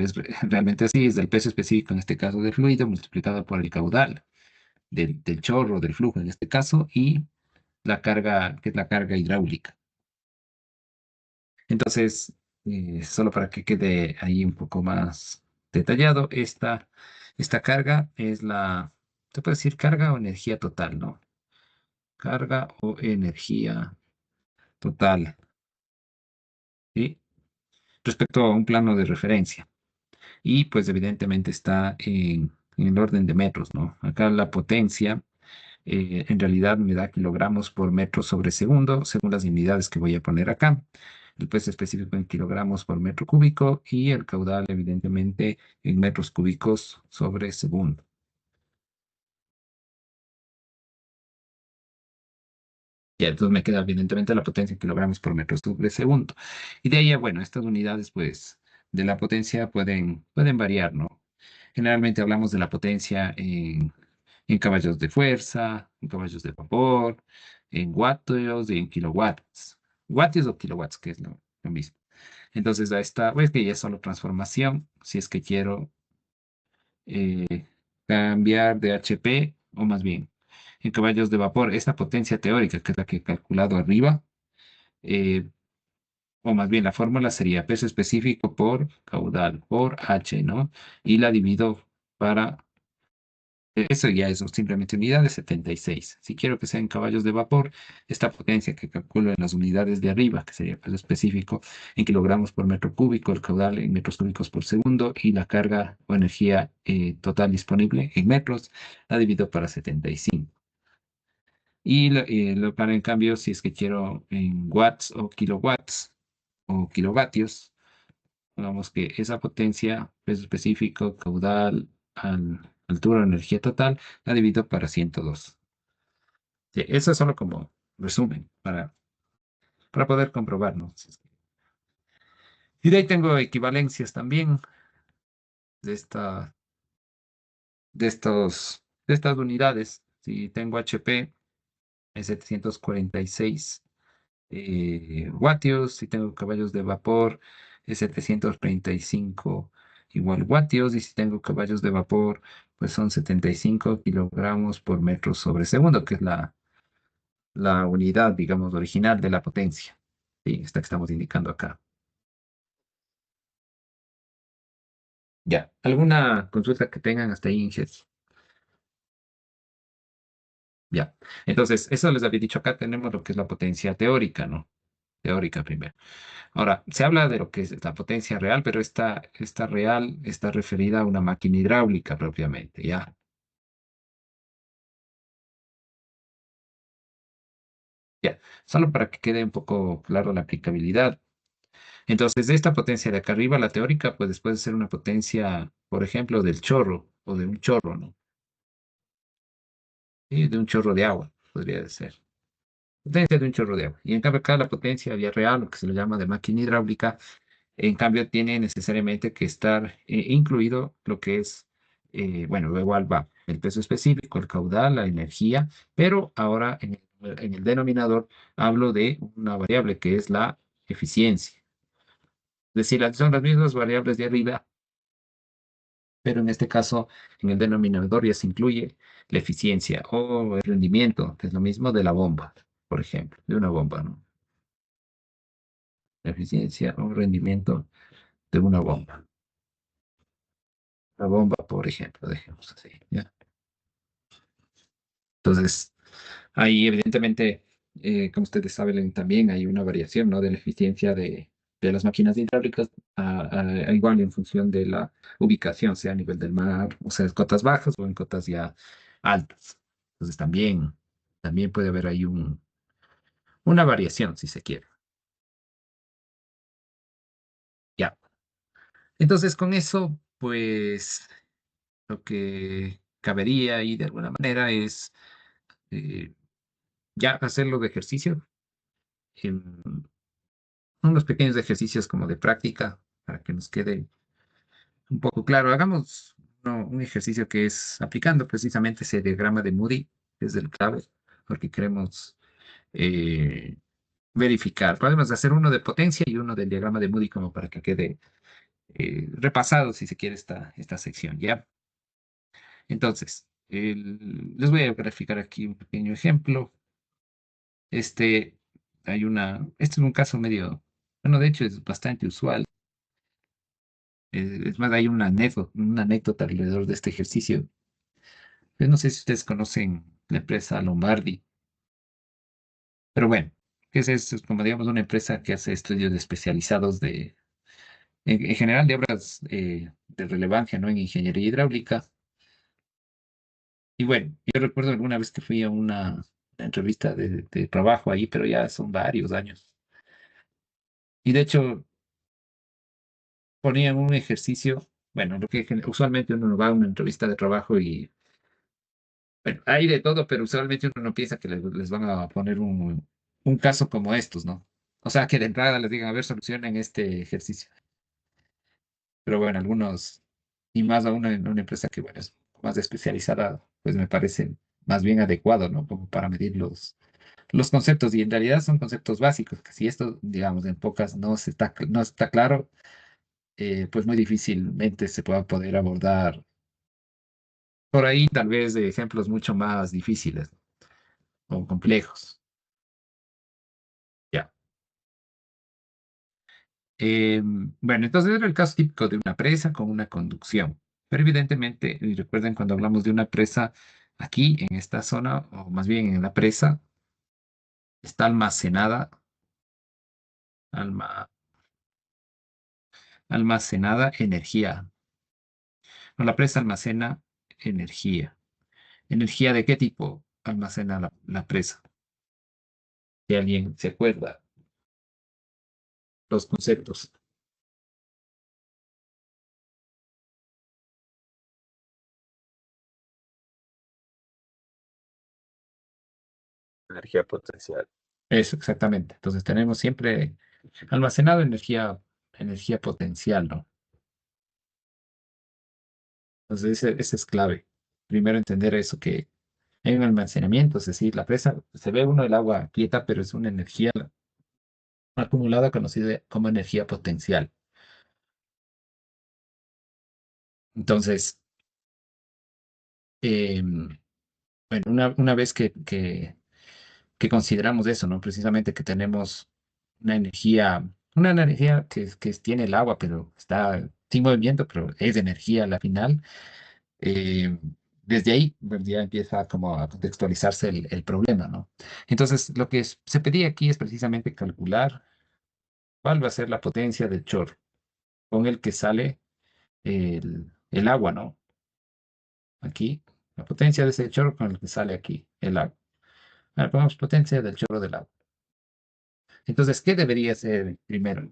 realmente así, es del peso específico, en este caso del fluido, multiplicado por el caudal del chorro, del flujo en este caso, y la carga, que es la carga hidráulica. Entonces, solo para que quede ahí un poco más detallado, esta carga es se puede decir carga o energía total, ¿no? Carga o energía total, ¿sí? Respecto a un plano de referencia. Y pues evidentemente está en el orden de metros, ¿no? Acá la potencia en realidad me da kilogramos por metro sobre segundo, según las unidades que voy a poner acá. El peso específico en kilogramos por metro cúbico y el caudal evidentemente en metros cúbicos sobre segundo. Ya, entonces me queda evidentemente la potencia en kilogramos por metro sobre segundo. Y de ahí, bueno, estas unidades pues de la potencia pueden variar, ¿no? Generalmente hablamos de la potencia en caballos de fuerza, en caballos de vapor, en vatios y en kilowatts. Vatios o kilowatts, que es lo mismo. Entonces, a esta, pues que ya es solo transformación, si es que quiero eh, cambiar de HP, o más bien, en caballos de vapor, esta potencia teórica, que es la que he calculado arriba, eh, o más bien la fórmula sería peso específico por caudal, por H, ¿no? Y la divido para eso ya es simplemente unidades 76. Si quiero que sean caballos de vapor, esta potencia que calculo en las unidades de arriba, que sería el peso específico en kilogramos por metro cúbico, el caudal en metros cúbicos por segundo y la carga o energía total disponible en metros, la divido para 75. Para en cambio, si es que quiero en watts o kilowatts o kilovatios, digamos que esa potencia, peso específico, caudal, altura, energía total, la divido para 102. Sí, eso es solo como resumen para poder comprobar, ¿no? Y de ahí tengo equivalencias también de de estas unidades. Si tengo HP, es 746 vatios. Si tengo caballos de vapor, es 735 igual vatios. Y si tengo caballos de vapor, pues son 75 kilogramos por metro sobre segundo, que es la unidad, digamos, original de la potencia. Sí, esta que estamos indicando acá. Ya. ¿Alguna consulta que tengan hasta ahí, Inges? Ya. Entonces, eso les había dicho acá, tenemos lo que es la potencia teórica, ¿no? teórica primero. Ahora, se habla de lo que es la potencia real, pero esta real está referida a una máquina hidráulica propiamente, ¿ya? Ya, solo para que quede un poco claro la aplicabilidad. Entonces, de esta potencia de acá arriba, la teórica, pues después de ser una potencia, por ejemplo, del chorro o de un chorro, ¿no? Sí, de un chorro de agua, podría ser. Potencia de un chorro de agua. Y en cambio acá la potencia vía real, lo que se le llama de máquina hidráulica, en cambio tiene necesariamente que estar incluido lo que es, bueno, igual va el peso específico, el caudal, la energía, pero ahora en el denominador hablo de una variable que es la eficiencia. Es decir, son las mismas variables de arriba, pero en este caso, en el denominador ya se incluye la eficiencia o el rendimiento, que es lo mismo de la bomba, por ejemplo, de una bomba, ¿no? La eficiencia o rendimiento de una bomba. La bomba, por ejemplo, dejemos así, ¿ya? Entonces, ahí evidentemente, como ustedes saben, también hay una variación, ¿no? De la eficiencia de las máquinas hidráulicas, igual en función de la ubicación, sea a nivel del mar, o sea, en cotas bajas o en cotas ya altas. Entonces, también puede haber ahí una variación, si se quiere. Ya. Entonces, con eso, pues, lo que cabería ahí de alguna manera es eh, ya hacerlo de ejercicio. em, Unos pequeños ejercicios como de práctica para que nos quede un poco claro. Hagamos un ejercicio que es aplicando precisamente ese diagrama de Moody, que es el clave, porque queremos eh, verificar. Podemos hacer uno de potencia y uno del diagrama de Moody como para que quede repasado, si se quiere, esta sección, ¿ya? Entonces, les voy a graficar aquí un pequeño ejemplo. Este, este es un caso medio, bueno, de hecho es bastante usual. Es más, hay una anécdota alrededor de este ejercicio. Yo no sé si ustedes conocen la empresa Lombardi, pero bueno, ¿qué es esto? Es como, digamos, una empresa que hace estudios especializados en general, de obras de relevancia, ¿no? En ingeniería hidráulica. Y bueno, yo recuerdo alguna vez que fui a una entrevista de trabajo ahí, pero ya son varios años. Y de hecho, ponían un ejercicio, bueno, lo que usualmente uno va a una entrevista de trabajo y bueno, hay de todo, pero usualmente uno no piensa que les van a poner un caso como estos, ¿no? O sea, que de entrada les digan, a ver, solucionen este ejercicio. Pero bueno, algunos, y más aún en una empresa que, bueno, es más especializada, pues me parece más bien adecuado, ¿no? Como para medir los conceptos. Y en realidad son conceptos básicos, que si esto, digamos, en pocas no está claro, pues muy difícilmente se pueda poder abordar por ahí, tal vez de ejemplos mucho más difíciles o complejos. Ya. Bueno, entonces era el caso típico de una presa con una conducción. Pero evidentemente, y recuerden cuando hablamos de una presa, aquí en esta zona, o más bien en la presa, está alma- almacenada energía. No, la presa almacena energía. ¿Energía de qué tipo almacena la presa? Si alguien se acuerda los conceptos. Energía potencial. Eso, exactamente. Entonces tenemos siempre almacenado energía potencial, ¿no? Entonces ese es clave. Primero entender eso, que hay un almacenamiento, es decir, la presa, se ve uno el agua quieta, pero es una energía acumulada conocida como energía potencial. Entonces, bueno, una vez que consideramos eso, ¿no? Precisamente que tenemos una energía que tiene el agua, pero está sin movimiento, pero es energía a la final. desde ahí pues, ya empieza como a contextualizarse el problema, ¿no? Entonces, lo que se pedía aquí es precisamente calcular cuál va a ser la potencia del chorro con el que sale el agua, ¿no? Aquí, la potencia de ese chorro con el que sale aquí el agua. Ahora ponemos potencia del chorro del agua. Entonces, ¿qué debería ser primero?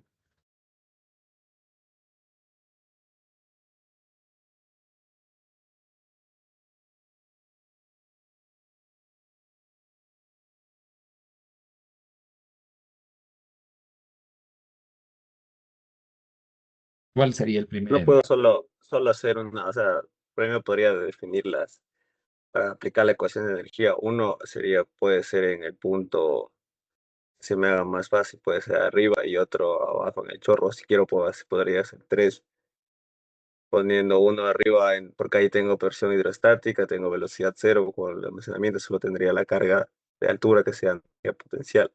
¿Cuál sería el No primero? puedo solo hacer una, o sea, primero podría definirlas para aplicar la ecuación de energía. Uno sería, puede ser en el punto, se me haga más fácil, puede ser arriba y otro abajo en el chorro. Si quiero, podría ser tres, poniendo uno arriba, porque ahí tengo presión hidrostática, tengo velocidad cero, con el almacenamiento solo tendría la carga de altura que sea energía potencial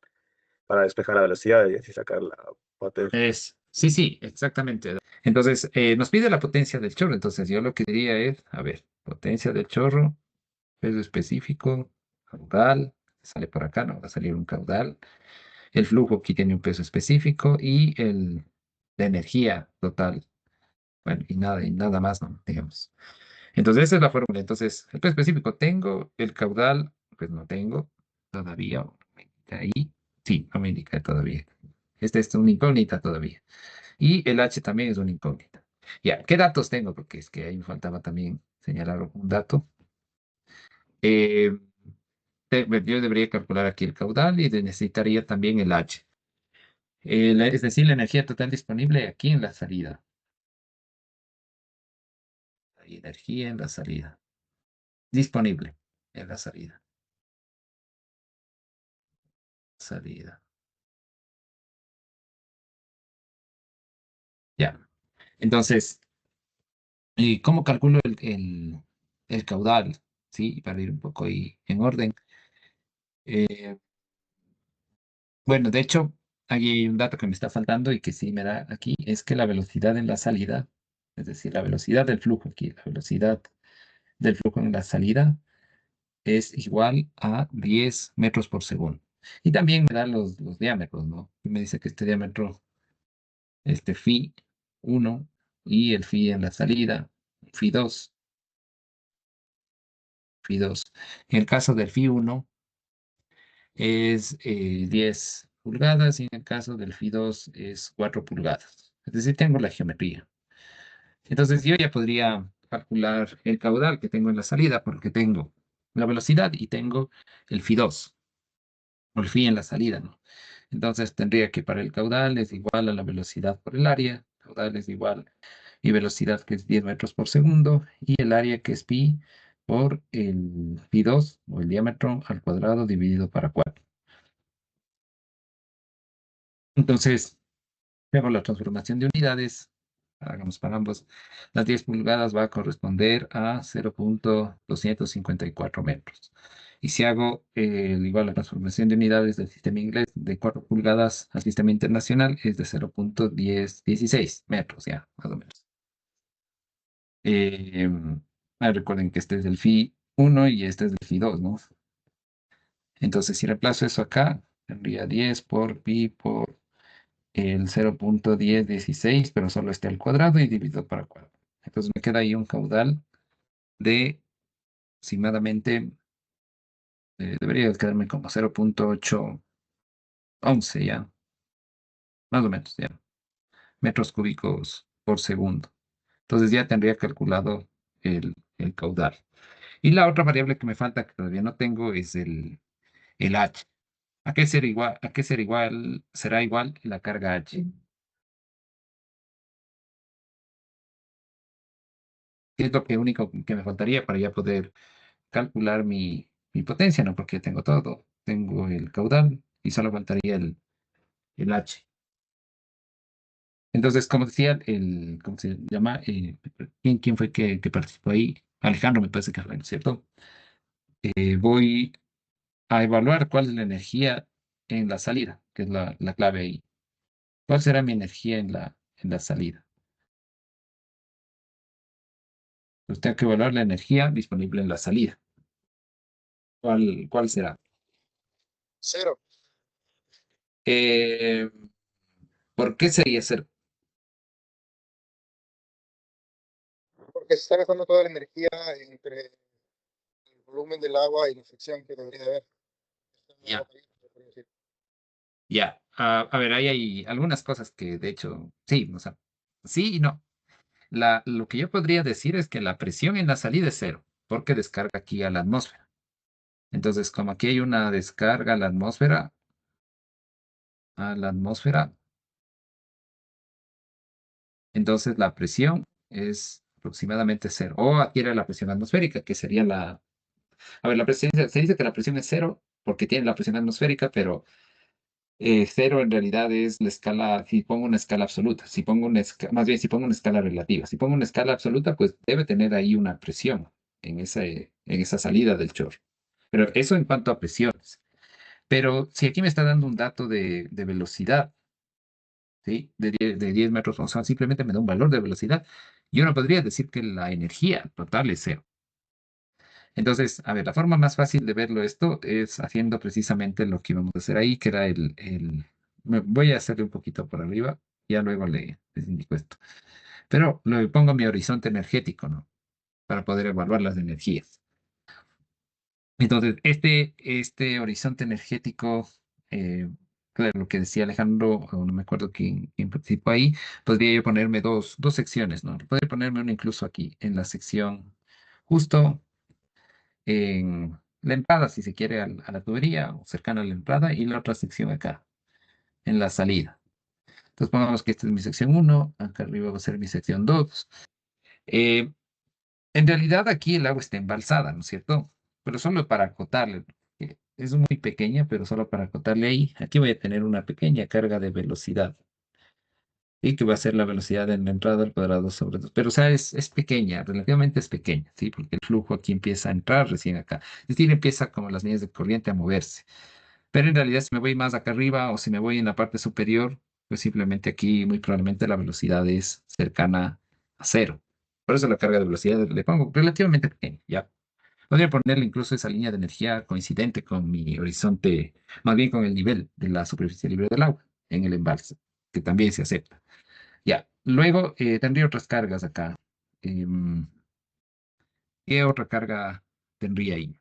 para despejar la velocidad y así sacar la potencia. Sí, sí, exactamente. Entonces, nos pide la potencia del chorro. Entonces, yo lo que diría es, a ver, potencia del chorro, peso específico, caudal, sale por acá, no va a salir un caudal. El flujo aquí tiene un peso específico y la energía total. Bueno, y nada más, ¿no? Digamos. Entonces, esa es la fórmula. Entonces, el peso específico tengo, el caudal, pues no tengo todavía. No me indica ahí. Sí, no me indica todavía. Este es una incógnita todavía. Y el H también es una incógnita. Ya, ¿qué datos tengo? Porque es que ahí me faltaba también señalar un dato. Eh, yo debería calcular aquí el caudal y necesitaría también el H. Es decir, la energía total disponible aquí en la salida. Hay energía en la salida. Disponible en la salida. Salida. Ya. Entonces, ¿y cómo calculo el caudal? Sí, para ir un poco ahí en orden. Eh, bueno, de hecho, hay un dato que me está faltando y que sí me da aquí, es que la velocidad en la salida, es decir, la velocidad del flujo aquí, la velocidad del flujo en la salida es igual a 10 metros por segundo. Y también me da los diámetros, ¿no? Y me dice que este diámetro, este phi 1 y el phi en la salida, phi 2, phi 2. En el caso del phi 1 es 10 pulgadas y en el caso del phi 2 es 4 pulgadas. Es decir, tengo la geometría. Entonces yo ya podría calcular el caudal que tengo en la salida porque tengo la velocidad y tengo el phi 2 o el phi en la salida, ¿no? Entonces tendría que para el caudal es igual a la velocidad por el área, caudal es igual mi velocidad que es 10 metros por segundo y el área que es pi por el pi 2 o el diámetro al cuadrado dividido para 4. Entonces, tengo la transformación de unidades, hagamos para ambos, las 10 pulgadas va a corresponder a 0,254 metros. Y si hago igual la transformación de unidades del sistema inglés de 4 pulgadas al sistema internacional es de 0,1016 metros, ya, más o menos. Eh, recuerden que este es del phi 1 y este es del phi 2, ¿no? Entonces, si reemplazo eso acá, tendría 10 por pi por el 0,1016, pero solo este al cuadrado y dividido para 4. Entonces me queda ahí un caudal de aproximadamente, debería quedarme como 0,811 ya, más o menos ya, metros cúbicos por segundo. Entonces ya tendría calculado el caudal. Y la otra variable que me falta, que todavía no tengo, es el H. Será igual la carga H? ¿Qué es lo que único que me faltaría para ya poder calcular mi potencia? ¿No? Porque tengo todo. Tengo el caudal y solo faltaría el H. Entonces, como decía, ¿cómo se llama? ¿Quién fue que participó ahí? Alejandro me parece que fue, ¿no es cierto? Voy a evaluar cuál es la energía en la salida, que es la clave ahí. ¿Cuál será mi energía en la salida? Entonces tengo que evaluar la energía disponible en la salida. ¿Cuál será? Cero, Eh, ¿Por qué sería cero? porque se está gastando toda la energía entre el volumen del agua y la fricción que debería de haber. Está Ya, batallando, se podría decir. ya. A ver, ahí hay algunas cosas que de hecho, sí, o sea, sí y no. Lo que yo podría decir es que la presión en la salida es cero, porque descarga aquí a la atmósfera. Entonces, como aquí hay una descarga a la atmósfera, entonces la presión es aproximadamente cero. O adquiere la presión atmosférica, que sería la... A ver, la presión, se dice que la presión es cero porque tiene la presión atmosférica, pero cero en realidad es la escala, si pongo una escala absoluta, si pongo una más bien si pongo una escala relativa, si pongo una escala absoluta, pues debe tener ahí una presión en esa salida del chorro. Pero eso en cuanto a presiones. Pero si aquí me está dando un dato de velocidad, ¿sí? De 10 metros, o sea, simplemente me da un valor de velocidad, yo no podría decir que la energía total es cero. Entonces, a ver, la forma más fácil de verlo esto es haciendo precisamente lo que íbamos a hacer ahí, que era voy a hacerle un poquito por arriba, ya luego les indico esto. Pero le pongo mi horizonte energético, ¿no? Para poder evaluar las energías. Entonces, este horizonte energético, eh, claro, lo que decía Alejandro, o no me acuerdo quién participó ahí, podría yo ponerme dos secciones, ¿no? Podría ponerme uno incluso aquí, en la sección justo en la entrada, si se quiere, a la tubería o cercana a la entrada, y la otra sección acá, en la salida. Entonces pongamos que esta es mi sección uno, acá arriba va a ser mi sección 2. Eh, en realidad aquí el agua está embalsada, ¿no es cierto? Pero solo para acotarle. Es muy pequeña, pero solo para acotarle ahí. Aquí voy a tener una pequeña carga de velocidad. Y que va a ser la velocidad en la entrada al cuadrado sobre 2. Pero, o sea, es pequeña, relativamente es pequeña, ¿sí? Porque el flujo aquí empieza a entrar recién acá. Es decir, empieza como las líneas de corriente a moverse. Pero en realidad, si me voy más acá arriba o si me voy en la parte superior, pues simplemente aquí muy probablemente la velocidad es cercana a cero. Por eso la carga de velocidad le pongo relativamente pequeña, ¿ya? Podría ponerle incluso esa línea de energía coincidente con mi horizonte, más bien con el nivel de la superficie libre del agua en el embalse, que también se acepta. Ya, luego tendría otras cargas acá. Em, ¿Qué otra carga tendría ahí?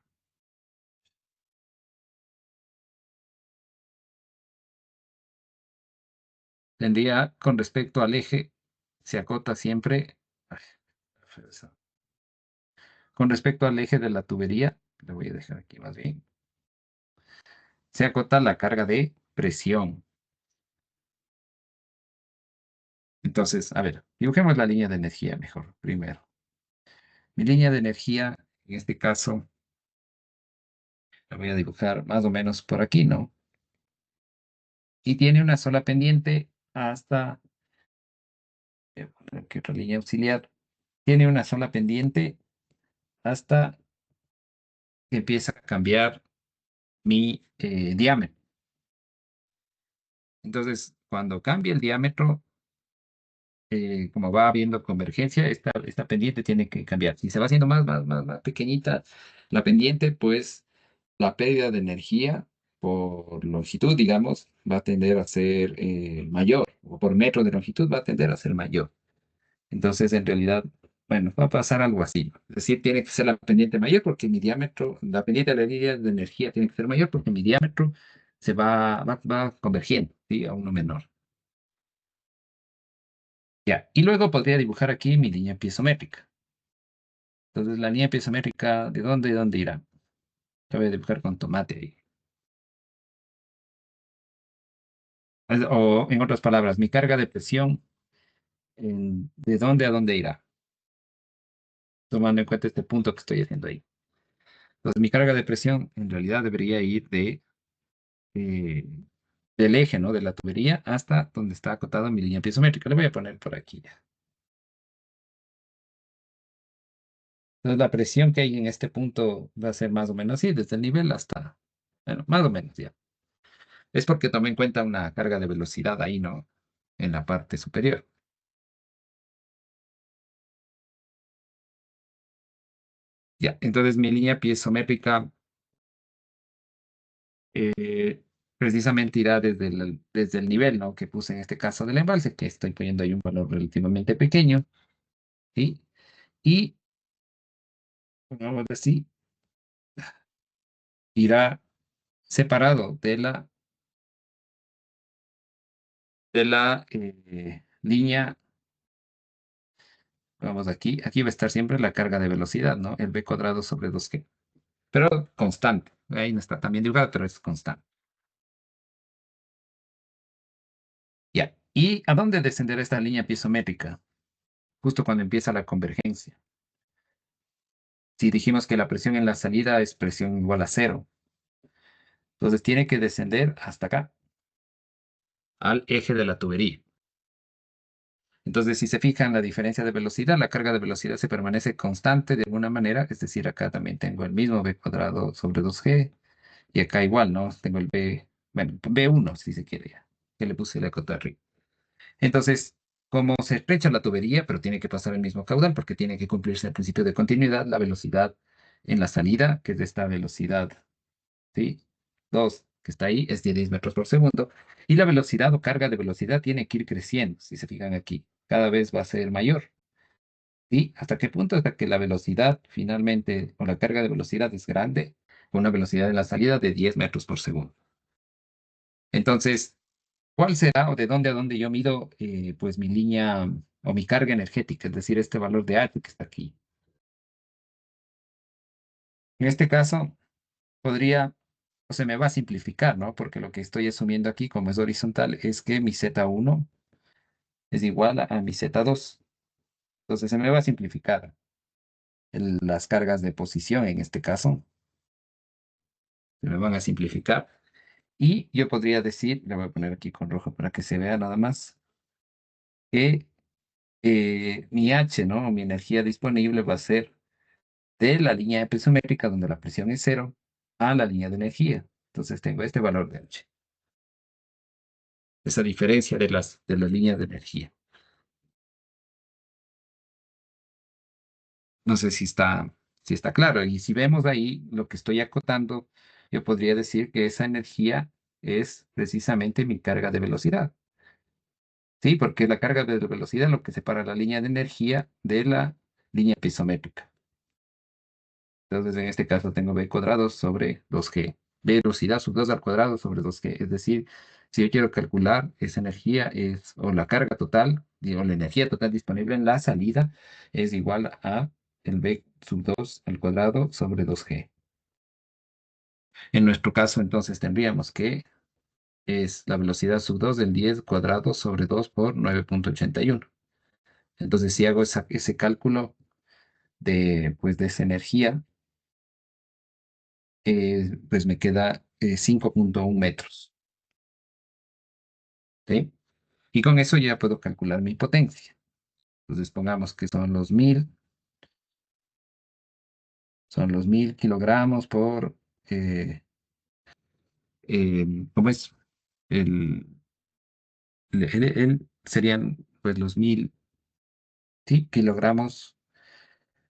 Tendría con respecto al eje, se acota siempre. Ay, eso. Con respecto al eje de la tubería, le voy a dejar aquí más bien, se acota la carga de presión. Entonces, a ver, dibujemos la línea de energía mejor, primero. Mi línea de energía, en este caso, la voy a dibujar más o menos por aquí, ¿no? Y tiene una sola pendiente hasta, aquí otra línea auxiliar, tiene una sola pendiente hasta que empieza a cambiar mi diámetro. Entonces, cuando cambia el diámetro, como va habiendo convergencia, esta pendiente tiene que cambiar. Si se va haciendo más pequeñita la pendiente, pues la pérdida de energía por longitud, digamos, va a tender a ser mayor, o por metro de longitud va a tender a ser mayor. Entonces, en realidad, bueno, va a pasar algo así, ¿no? Es decir, tiene que ser la pendiente mayor porque mi diámetro, la pendiente de la línea de energía tiene que ser mayor porque mi diámetro va convergiendo, ¿sí? A uno menor. Ya, y luego podría dibujar aquí mi línea piezométrica. Entonces, la línea piezométrica, de dónde irá? La voy a dibujar con tomate ahí. O, en otras palabras, mi carga de presión, ¿de dónde a dónde irá? Tomando en cuenta este punto que estoy haciendo ahí. Entonces, mi carga de presión en realidad debería ir eh, del eje, ¿no? De la tubería hasta donde está acotada mi línea piezométrica. Le voy a poner por aquí ya. Entonces, la presión que hay en este punto va a ser más o menos así, desde el nivel hasta, bueno, más o menos ya. Es porque tomé en cuenta una carga de velocidad ahí, ¿no? En la parte superior. Ya, entonces mi línea piezométrica precisamente irá desde el nivel, ¿no? Que puse en este caso del embalse, que estoy poniendo ahí un valor relativamente pequeño, ¿sí? Y, vamos así, irá separado de la línea, vamos aquí va a estar siempre la carga de velocidad, ¿no? El v cuadrado sobre 2g, pero constante. Ahí no está también dibujado, pero es constante. Ya. ¿Y a dónde descenderá esta línea piezométrica? Justo cuando empieza la convergencia. Si dijimos que la presión en la salida es presión igual a cero, entonces tiene que descender hasta acá, al eje de la tubería. Entonces, si se fijan la diferencia de velocidad, la carga de velocidad se permanece constante de alguna manera, es decir, acá también tengo el mismo v cuadrado sobre 2g, y acá igual, ¿no? Tengo el v, bueno, v1 si se quiere, ya, que le puse la cota arriba. Entonces, como se estrecha la tubería, pero tiene que pasar el mismo caudal porque tiene que cumplirse el principio de continuidad, la velocidad en la salida, que es de esta velocidad, ¿sí? 2, que está ahí, es de 10 metros por segundo. Y la velocidad o carga de velocidad tiene que ir creciendo, si se fijan aquí. Cada vez va a ser mayor. ¿Y hasta qué punto? Hasta que la velocidad finalmente, o la carga de velocidad es grande, con una velocidad en la salida de 10 metros por segundo. Entonces, ¿cuál será o de dónde a dónde yo mido pues mi línea o mi carga energética? Es decir, este valor de H que está aquí. En este caso, podría, o se me va a simplificar, ¿no? Porque lo que estoy asumiendo aquí, como es horizontal, es que mi Z1 es igual a mi Z2. Entonces se me va a simplificar las cargas de posición en este caso. Se me van a simplificar. Y yo podría decir, le voy a poner aquí con rojo para que se vea nada más, que mi H, ¿no? Mi energía disponible va a ser de la línea de pesométrica, donde la presión es cero, a la línea de energía. Entonces tengo este valor de H. Esa diferencia de las líneas de energía. No sé si está claro. Y si vemos ahí lo que estoy acotando, yo podría decir que esa energía es precisamente mi carga de velocidad. Sí, porque la carga de velocidad es lo que separa la línea de energía de la línea pisométrica. Entonces, en este caso tengo v cuadrado sobre 2g. Velocidad sub 2 al cuadrado sobre 2g. Es decir, si yo quiero calcular esa energía o la carga total, o la energía total disponible en la salida, es igual a el v sub 2 al cuadrado sobre 2g. En nuestro caso, entonces, tendríamos que es la velocidad sub 2 del 10 cuadrado sobre 2 por 9,81. Entonces, si hago ese cálculo pues, de esa energía, pues me queda 5,1 metros. ¿Sí? Y con eso ya puedo calcular mi potencia. Entonces, pongamos que son los 1000 kilogramos por, ¿cómo es? El, serían pues los 1000, ¿sí? Kilogramos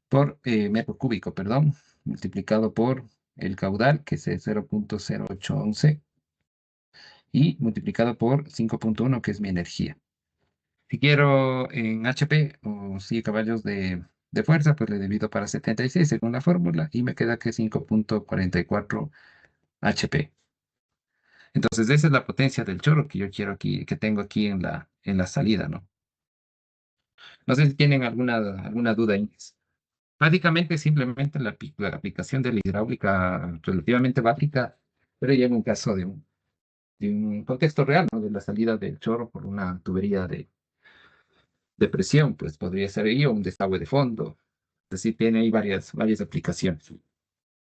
por metro cúbico, perdón, multiplicado por el caudal, que es 0,0811, y multiplicado por 5,1, que es mi energía. Si quiero en HP o si caballos de fuerza, pues le divido para 76 según la fórmula y me queda que 5,44 HP. Entonces, esa es la potencia del chorro que yo quiero aquí, que tengo aquí en la salida, ¿no? No sé si tienen alguna duda ahí. Prácticamente simplemente la aplicación de la hidráulica relativamente básica, pero ya en un caso de un contexto real, ¿no? De la salida del chorro por una tubería de presión, pues podría ser ahí o un desagüe de fondo. Es decir, tiene ahí varias aplicaciones.